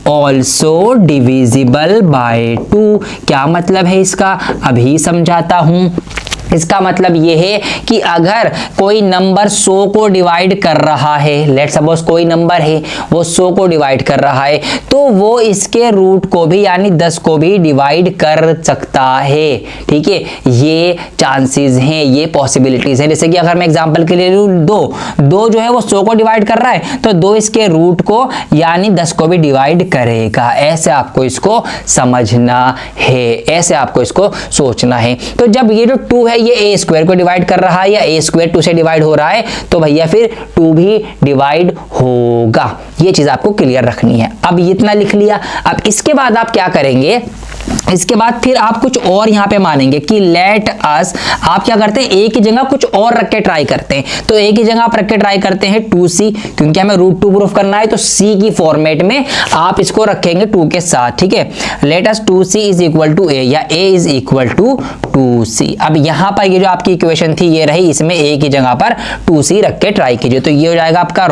also divisible by 2। क्या मतलब है इसका, अभी समझाता हूं। इसका मतलब ये है कि अगर कोई नंबर 100 को डिवाइड कर रहा है, लेट सपोज कोई नंबर है वो 100 को डिवाइड कर रहा है, तो वो इसके रूट को भी यानी 10 को भी डिवाइड कर सकता है। ठीक है, ये चांसेस हैं, ये पॉसिबिलिटीज हैं। जैसे कि अगर मैं एग्जांपल के लिए लूं, दो जो है वो 100 को डिवाइड कर रहा है, तो 2 इसके रूट को यानी 10 को भी डिवाइड करेगा। ऐसे आपको इसको समझना है, ऐसे आपको इसको सोचना है। तो जब ये जो 2 है ये ए स्क्वायर को डिवाइड कर रहा है या ए स्क्वायर 2 से डिवाइड हो रहा है, तो भैया फिर 2 भी डिवाइड होगा। ये चीज आपको क्लियर रखनी है। अब इतना लिख लिया। अब इसके बाद आप क्या करेंगे, इसके बाद फिर आप कुछ और यहां पे मानेंगे कि लेट अस, आप क्या करते हैं, ए की जगह कुछ और रख के ट्राई करते हैं। तो ए की जगह आप रख के ट्राई करते हैं 2c, क्योंकि हमें √2 प्रूफ करना है, तो c की फॉर्मेट में आप इसको रखेंगे 2 के साथ। ठीक है, let us 2c is equal to a या a is equal to 2c। अब यहां पर ये जो आपकी इक्वेशन थी ये रही, इसमें a की जगह पर 2c रख के ट्राई कीजिए। तो ये हो जाएगा आपका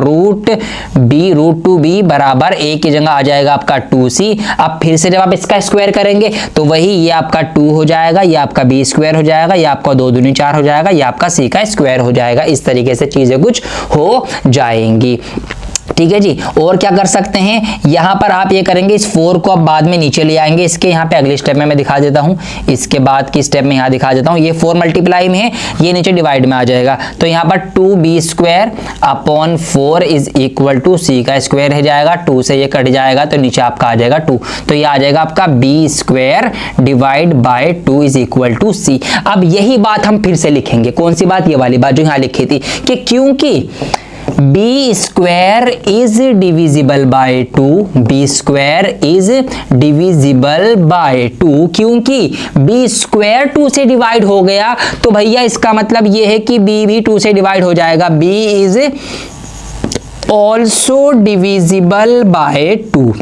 √2b बराबर a की जगह आ जाएगा आपका 2c। अब फिर से जब आप इसका स्क्वायर करेंगे तो वही ये आपका 2 हो जाएगा, ये आपका b स्क्वायर हो जाएगा, ये आपका 2 दूनी 4 हो जाएगा, ये आपका c का स्क्वायर हो जाएगा। इस तरीके से चीजें कुछ हो जाएंगी। ठीक है जी। और क्या कर सकते हैं, यहां पर आप ये करेंगे, इस 4 को आप बाद में नीचे ले आएंगे। इसके यहाँ पे अगले स्टेप में मैं दिखा देता हूं, इसके बाद की स्टेप में यहां दिखा देता हूं। ये 4 मल्टीप्लाई में है, ये नीचे डिवाइड में आ जाएगा। तो यहां पर 2b square upon 4 is equal to c का स्क्वायर है जाएगा। 2 से ये कट जाएगा तो नीचे आपका आ जाएगा 2, तो ये आ जाएगा आपका b square divide by 2 is equal to c। अब यही बात हम फिर से लिखेंगे। कौन सी बात, ये वाली बात जो यहां लिखी थी कि क्योंकि b square is divisible by 2, b square is divisible by 2, क्योंकि b स्क्वायर 2 से डिवाइड हो गया, तो भैया इसका मतलब ये है कि b भी 2 से डिवाइड हो जाएगा। b is also divisible by 2।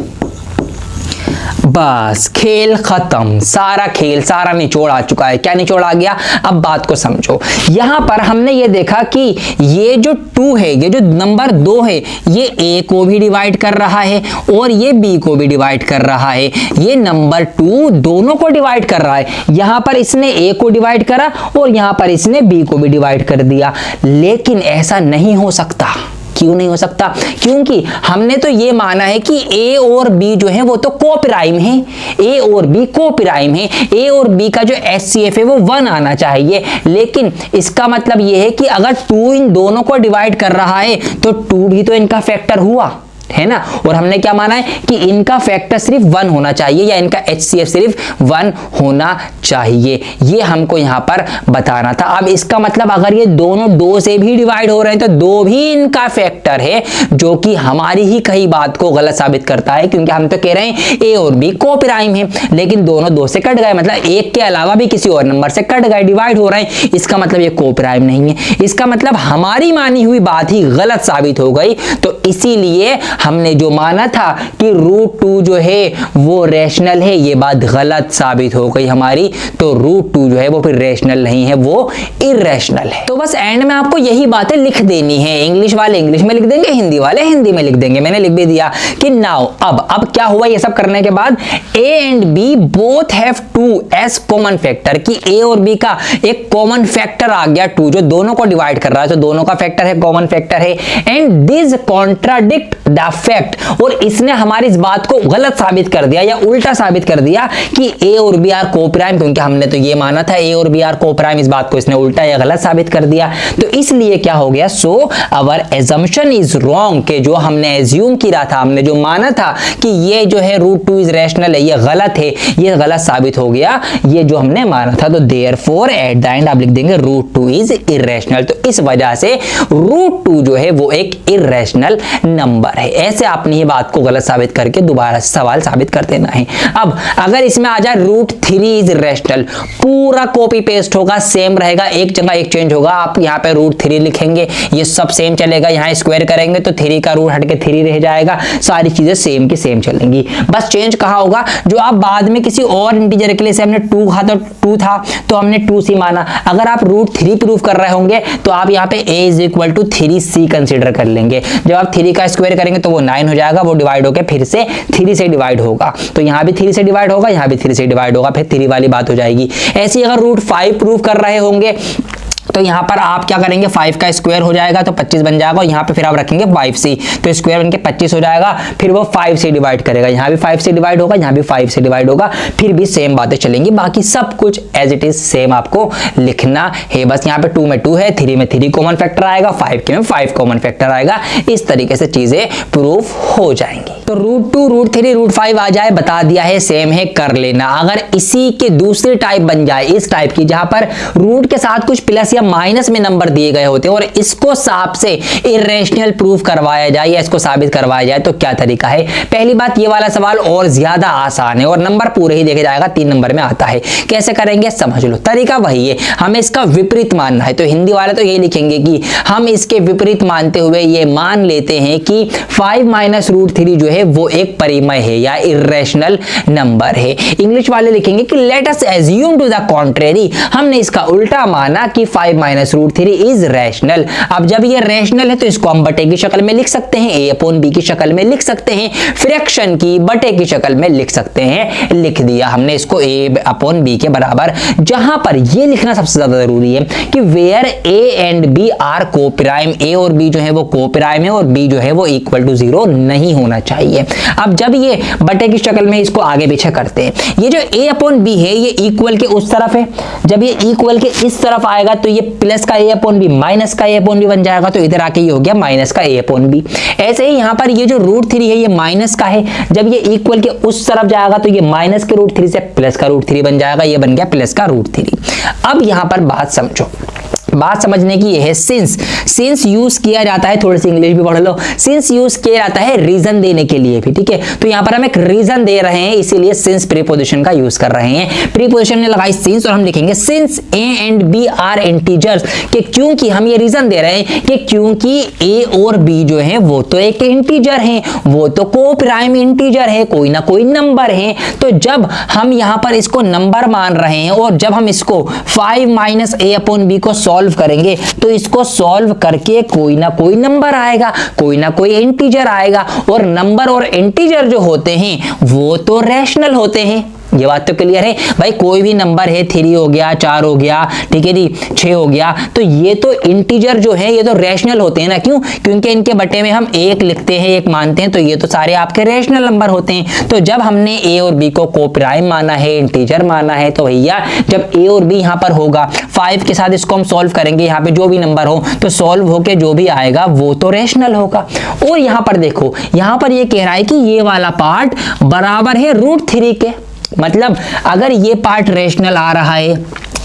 बस खेल खत्म, सारा खेल, सारा निचोड़ आ चुका है। क्या निचोड़ आ गया, अब बात को समझो। यहां पर हमने ये देखा कि ये जो 2 है, ये जो नंबर 2 है, ये a को भी डिवाइड कर रहा है और ये b को भी डिवाइड कर रहा है। ये नंबर 2 दोनों को डिवाइड कर रहा है। यहां पर इसने a को डिवाइड करा और यहां पर इसने b को भी डिवाइड कर दिया। लेकिन ऐसा नहीं हो सकता। क्यों नहीं हो सकता, क्योंकि हमने तो ये माना है कि a और b जो है वो तो कोप्राइम है, a और b कोप्राइम है। a और b का जो HCF है वो 1 आना चाहिए। लेकिन इसका मतलब ये है कि अगर 2 इन दोनों को डिवाइड कर रहा है तो 2 भी तो इनका फैक्टर हुआ है ना। और हमने क्या माना है कि इनका फैक्टर सिर्फ 1 होना चाहिए या इनका HCF सिर्फ 1 होना चाहिए। ये हमको यहां पर बताना था। अब इसका मतलब अगर ये दोनों 2 से भी डिवाइड हो रहे हैं तो 2 भी इनका फैक्टर है, जो कि हमारी ही कही बात को गलत साबित करता है, क्योंकि हम तो कह रहे हैं a और b कोप्राइम है, लेकिन दोनों 2 से कट गए, मतलब एक के अलावा भी किसी और नंबर से कट गए, डिवाइड हो रहे हैं। इसका मतलब ये कोप्राइम नहीं है। इसका मतलब हमारी मानी हुई बात ही गलत साबित हो गई। तो इसीलिए हमने जो माना था कि √2 जो है वो रैशनल है, ये बात गलत साबित हो गई हमारी। तो √2 जो है वो फिर रैशनल नहीं है, वो इरैशनल है। तो बस एंड में आपको यही बातें लिख देनी है। इंग्लिश वाले इंग्लिश में लिख देंगे, हिंदी वाले हिंदी में लिख देंगे। मैंने लिख भी दिया कि नाउ अब क्या हुआ ये सब करने के बाद, a and b both have 2 as common factor, कि a और b का एक कॉमन फैक्टर आ गया 2, जो दोनों को डिवाइड कर रहा है, तो दोनों का फैक्टर है, कॉमन फैक्टर है। And this contradict the fact, और इसने हमारी इस बात को गलत साबित कर दिया या उल्टा साबित कर दिया कि a और b आर कोप्राइम, क्योंकि हमने तो ये माना था a और b आर कोप्राइम, इस बात को इसने उल्टा या गलत साबित कर दिया। तो इसलिए क्या हो गया, so our assumption is wrong, के जो हमने एज्यूम किया था, हमने जो माना था कि ये जो है √2 इज रैशनल है, ये गलत है, ये गलत साबित हो गया, ये जो हमने माना था। तो देयरफॉर एट द एंड आप लिख देंगे √2 इज इरैशनल। तो इस वजह से √2 जो है वो एक इरैशनल नंबर है। ऐसे आपने ये बात को गलत साबित करके दोबारा सवाल साबित कर देना है। अब अगर इसमें आ जाए √3 इज रैशनल, पूरा कॉपी पेस्ट होगा, सेम रहेगा, एक जगह एक चेंज होगा। आप यहाँ पे √3 लिखेंगे, ये सब सेम चलेगा, यहाँ स्क्वायर करेंगे तो 3 का रूट हट के 3 रह जाएगा, सारी चीजें सेम की सेम चलेंगी। बस चेंज कहाँ होगा, जो आप बाद में किसी और इंटीजर के लिए से हमने 2 था तो 2 था तो हमने 2c माना, अगर आप √3 प्रूफ कर रहे होंगे तो आप यहाँ पे a is equal to 3c consider कर लेंगे। जब आप 3 का स्क्वायर करेंगे तो वो 9 हो जाएगा, वो डिवाइड होकर फिर से 3 से डिवाइड होगा, तो यहाँ भी 3 से डिवाइड होगा, यहाँ भी 3 से डिवाइड होगा, फिर 3 वाली बात हो जाएगी। ऐसे ही अगर √5 प्रूफ कर रहे होंगे तो यहाँ पर आप क्या करेंगे, 5 का स्क्वायर हो जाएगा तो 25 बन जाएगा, और यहाँ पे फिर आप रखेंगे 5c तो स्क्वायर बनके 25 हो जाएगा, फिर वो 5 से डिवाइड करेगा, यहाँ भी 5 से डिवाइड होगा, यहाँ भी 5 से डिवाइड होगा, फिर भी सेम बातें चलेंगी। बाकी सब कुछ एज इट इज सेम आपको लिखना है। बस यहाँ पे 2 में 2 है, 3 में 3 कॉमन फैक्टर आएगा, 5 के में 5 कॉमन फैक्टर आएगा, इस तरीके से चीजें प्रूफ हो जाएंगी। तो √2 √3 √5 आ जाए, बता दिया है, सेम है, कर लेना। अगर इसी के दूसरी टाइप बन जाए, इस टाइप की जहां पर रूट के साथ कुछ प्लस या माइनस में नंबर दिए गए होते हैं और इसको साफ से इरेशनल प्रूफ करवाया जाए या इसको साबित करवाया जाए तो क्या तरीका है। पहली बात, ये वाला सवाल और ज्यादा आसान है और नंबर पूरे ही देखे जाएगा, 3 नंबर में आता है। कैसे करेंगे समझ लो, तरीका वही है, हमें इसका विपरीत मानना है। तो हिंदी वाले तो यही लिखेंगे कि हम इसके विपरीत मानते हुए ये मान लेते हैं कि 5 - √3 जो है वो एक परिमेय है या इरेशनल नंबर है। इंग्लिश वाले लिखेंगे कि let us assume to the contrary, हमने इसका उल्टा माना कि 5 - √3 इज रैशनल। अब जब ये रैशनल है तो इसको हम बटे की शक्ल में लिख सकते हैं, a/b की शक्ल में लिख सकते हैं, फ्रैक्शन की बटे की शक्ल में लिख सकते हैं। लिख दिया हमने इसको a/b के बराबर। जहां पर ये लिखना सबसे ज्यादा जरूरी है कि where a and b are coprime, a और b जो है वो कोप्राइम है और b जो है वो इक्वल टू 0 नहीं होना चाहिए। अब जब ये बटे की शक्ल में इसको आगे पीछे करते हैं, ये जो a/b है ये इक्वल के उस तरफ है, जब ये इक्वल के इस तरफ आएगा तो ये प्लस का a/b माइनस का a/b बन जाएगा, तो इधर आके ये हो गया माइनस का a/b। ऐसे ही यहाँ पर ये जो √3 है ये माइनस का है, जब ये इक्वल के उस तरफ जाएगा तो ये माइनस के √3 से प्लस का √3 बन जाएगा, ये बन गया प्लस का √3। अब यहाँ पर बात समझो, बात समझने की ये है, सिंस यूज किया जाता है, थोड़ी सी इंग्लिश भी पढ़ लो, सिंस यूज किया जाता है रीजन देने के लिए भी, ठीक है। तो यहाँ पर हम एक रीजन दे रहे हैं, इसीलिए सिंस प्रीपोजिशन का यूज कर रहे हैं। प्रीपोजिशन ने लगाई सिंस और हम लिखेंगे since a and b are integers, कि क्योंकि हम ये रीजन दे रहे हैं कि क्योंकि a और b जो है वो तो एक इंटीजर है, वो तो कोप्राइम इंटीजर है, कोई ना कोई नंबर है। तो जब हम यहाँ पर इसको नंबर मान रहे हैं और जब हम इसको 5 - a/b को सॉल्व करेंगे तो इसको सॉल्व करके कोई ना कोई नंबर आएगा, कोई ना कोई इंटीजर आएगा, और नंबर और इंटीजर जो होते हैं वो तो रैशनल होते हैं। ये बात तो क्लियर है भाई, कोई भी नंबर है, 3 हो गया, 4 हो गया, ठीक है जी, 6 हो गया, तो ये तो इंटीजर जो है ये तो रैशनल होते हैं ना। क्यों? क्योंकि इनके बटे में हम 1 लिखते हैं, 1 मानते हैं, तो ये तो सारे आपके रैशनल नंबर होते हैं। तो जब हमने a और b को कोप्राइम माना है, इंटीजर माना है, तो भैया जब a और b यहाँ पर होगा, 5 के साथ इसको हम सॉल्व करेंगे, यहाँ पे जो भी नंबर हो तो सॉल्व होके जो भी आएगा वो तो रैशनल होगा। और यहाँ पर देखो, यहाँ पर ये कह रहा है कि ये वाला पार्ट बराबर है √3 के, मतलब अगर ये पार्ट रैशनल आ रहा है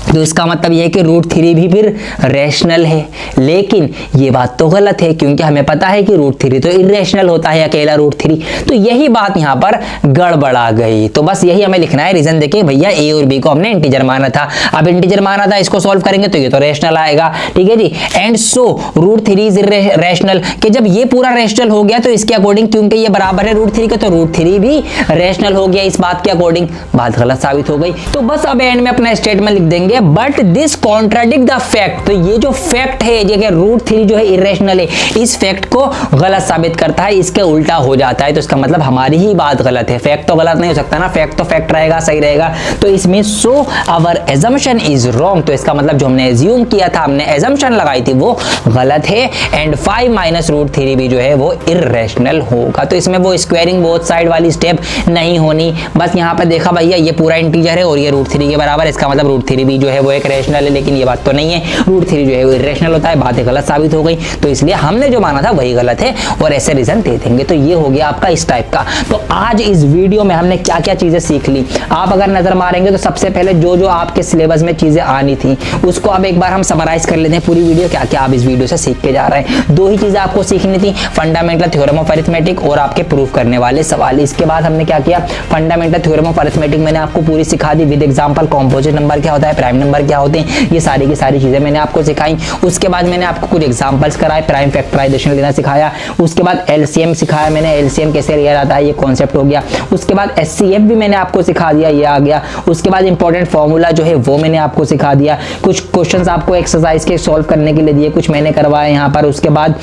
तो इसका मतलब यह है कि √3 भी फिर रैशनल है। लेकिन ये बात तो गलत है, क्योंकि हमें पता है कि √3 तो इरेशनल होता है, अकेला √3। तो यही बात यहाँ पर गड़बड़ा गई। तो बस यही हमें लिखना है, रीजन देके भैया a और b को हमने इंटीजर माना था, अब इंटीजर माना था, इसको सॉल्व करेंगे तो ये तो रैशनल आएगा, ठीक है जी। एंड सो √3 इज रैशनल, कि जब ये पूरा रैशनल हो गया तो इसके अकॉर्डिंग, क्योंकि ये बराबर है √3 के, तो √3 भी रैशनल हो गया इस बात के अकॉर्डिंग। बात गलत साबित हो गई। तो बस अब एंड में अपना स्टेटमेंट लिख देंगे, but this contradict the fact. तो ये जो फैक्ट है, ये √3 जो है इरेशनल है, इस फैक्ट को गलत साबित करता है, इसके उल्टा हो जाता है। तो इसका मतलब हमारी ही बात गलत है, फैक्ट तो गलत नहीं हो सकता ना, फैक्ट तो फैक्ट रहेगा, सही रहेगा। तो इसमें so our assumption is wrong, तो इसका मतलब जो हमने एज्यूम किया था, हमने एजम्पशन लगाई थी, वो गलत है। एंड 5 - √3 भी जो है वो इरेशनल होगा। तो इसमें वो स्क्वायरिंग बोथ साइड वाली स्टेप नहीं होनी। बस यहाँ पर देखा भैया ये पूरा इंटीजर है और ये √3 के बराबर, इसका मतलब √3 भी जो है वो एक रैशनल है, लेकिन ये बात तो नहीं है। रूट 3 जो है वो इरेशनल होता है, बातें गलत साबित हो गई, तो इसलिए हमने जो माना था वही गलत है और ऐसे रीजन दे देंगे। तो ये हो गया आपका इस टाइप का। तो आज इस वीडियो में हमने क्या क्या चीजें सीख ली, आप अगर नजर मारेंगे तो सबसे पहले जो जो आपके सिलेबस में चीजें आनी थी उसको अब एक बार हम समराइज कर लेते हैं पूरी वीडियो, क्या क्या आप इस वीडियो से सीख के जा रहे हैं। 2 ही चीजें आपको सीखनी थी, फंडामेंटल थ्योरम ऑफ अरिथमेटिक और आपके प्रूफ करने वाले सवाल। इसके बाद हमने क्या किया, फंडामेंटल थ्योरम ऑफ अरिथमेटिक मैंने आपको पूरी सिखा दी विद एग्जांपल, कॉम्पोजिट नंबर क्या होता है, प्राइम नंबर क्या होते हैं, ये सारी की सारी चीजें मैंने आपको सिखाई। उसके बाद मैंने आपको कुछ एग्जांपल्स कराए, प्राइम फैक्टराइजेशन लेना सिखाया। उसके बाद एलसीएम सिखाया मैंने, एलसीएम कैसे लिया जाता है ये कॉन्सेप्ट हो गया। उसके बाद एचसीएफ भी मैंने आपको सिखा दिया, ये आ गया। उसके बाद इंपॉर्टेंट फॉर्मूला जो है वो मैंने आपको सिखा दिया। कुछ क्वेश्चंस आपको एक्सरसाइज के सॉल्व करने के लिए दिए, कुछ मैंने करवाया यहाँ पर। उसके बाद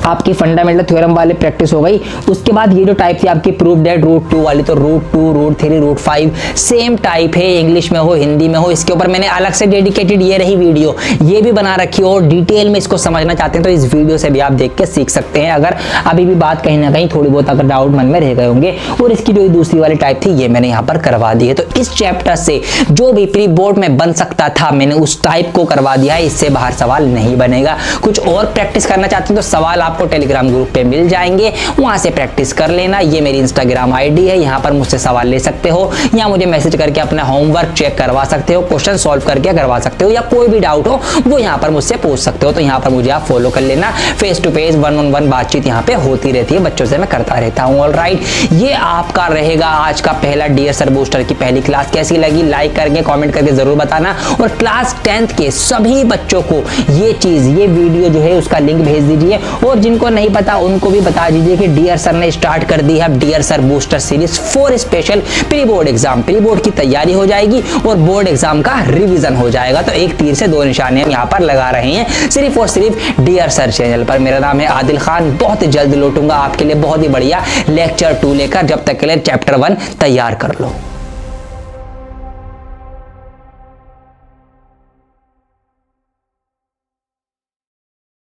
आपकी फंडामेंटल थ्योरम वाली प्रैक्टिस हो गई। उसके बाद ये जो टाइप थी आपकी प्रूफ दैट रूट 2 वाली, तो root 2, root 3, root 5 same type है, इंग्लिश में हो हिंदी में हो। इसके ऊपर मैंने अलग से डेडिकेटेड ये रही वीडियो ये भी बना रखी हो, और डिटेल में इसको समझना चाहते हैं तो इस वीडियो से भी आप देख के सीख सकते हैं, अगर अभी भी बात कहीं ना कहीं थोड़ी बहुत अगर डाउट मन में रह गए होंगे। और इसकी जो दूसरी वाली टाइप थी ये मैंने यहाँ पर करवा दी है। तो इस चैप्टर से जो भी प्री बोर्ड में बन सकता था मैंने उस टाइप को करवा दिया है, इससे बाहर सवाल नहीं बनेगा। कुछ और प्रैक्टिस करना चाहते हैं तो सवाल आपको टेलीग्राम ग्रुप पे मिल जाएंगे, वहां से प्रैक्टिस कर लेना। ये मेरी इंस्टाग्राम आईडी है, यहाँ पर मुझसे सवाल ले सकते हो या मुझे मैसेज करके अपना होमवर्क चेक करवा सकते हो, क्वेश्चन सॉल्व करके करवा सकते हो, या कोई भी डाउट हो वो यहाँ पर मुझसे पूछ सकते हो। तो यहाँ पर मुझे आप फॉलो कर लेना, फेस टू फेस 1-on-1 बातचीत यहाँ पे होती रहती है, बच्चों से मैं करता रहता हूँ। ऑलराइट, ये आपका रहेगा आज का पहला डियर सर बूस्टर की पहली क्लास। कैसी लगी लाइक करके कमेंट करके जरूर बताना, और क्लास 10th के सभी बच्चों को ये चीज ये वीडियो जो है उसका लिंक भेज दीजिए, और जिनको नहीं पता उनको भी बता दीजिए कि डियर सर ने स्टार्ट कर दी है dear sir booster series for special pre board exam. Pre board की तैयारी हो जाएगी और बोर्ड एग्जाम का रिवीजन हो जाएगा। तो एक तीर से 2 निशाने हम यहाँ पर लगा रहे हैं सिर्फ और सिर्फ डियर सर चैनल पर। मेरा नाम है आदिल खान, बहुत जल्द लौटूंगा आपके लिए बहुत ही बढ़िया लेक्चर 2 लेकर। जब तक के लिए चैप्टर 1 तैयार कर लो।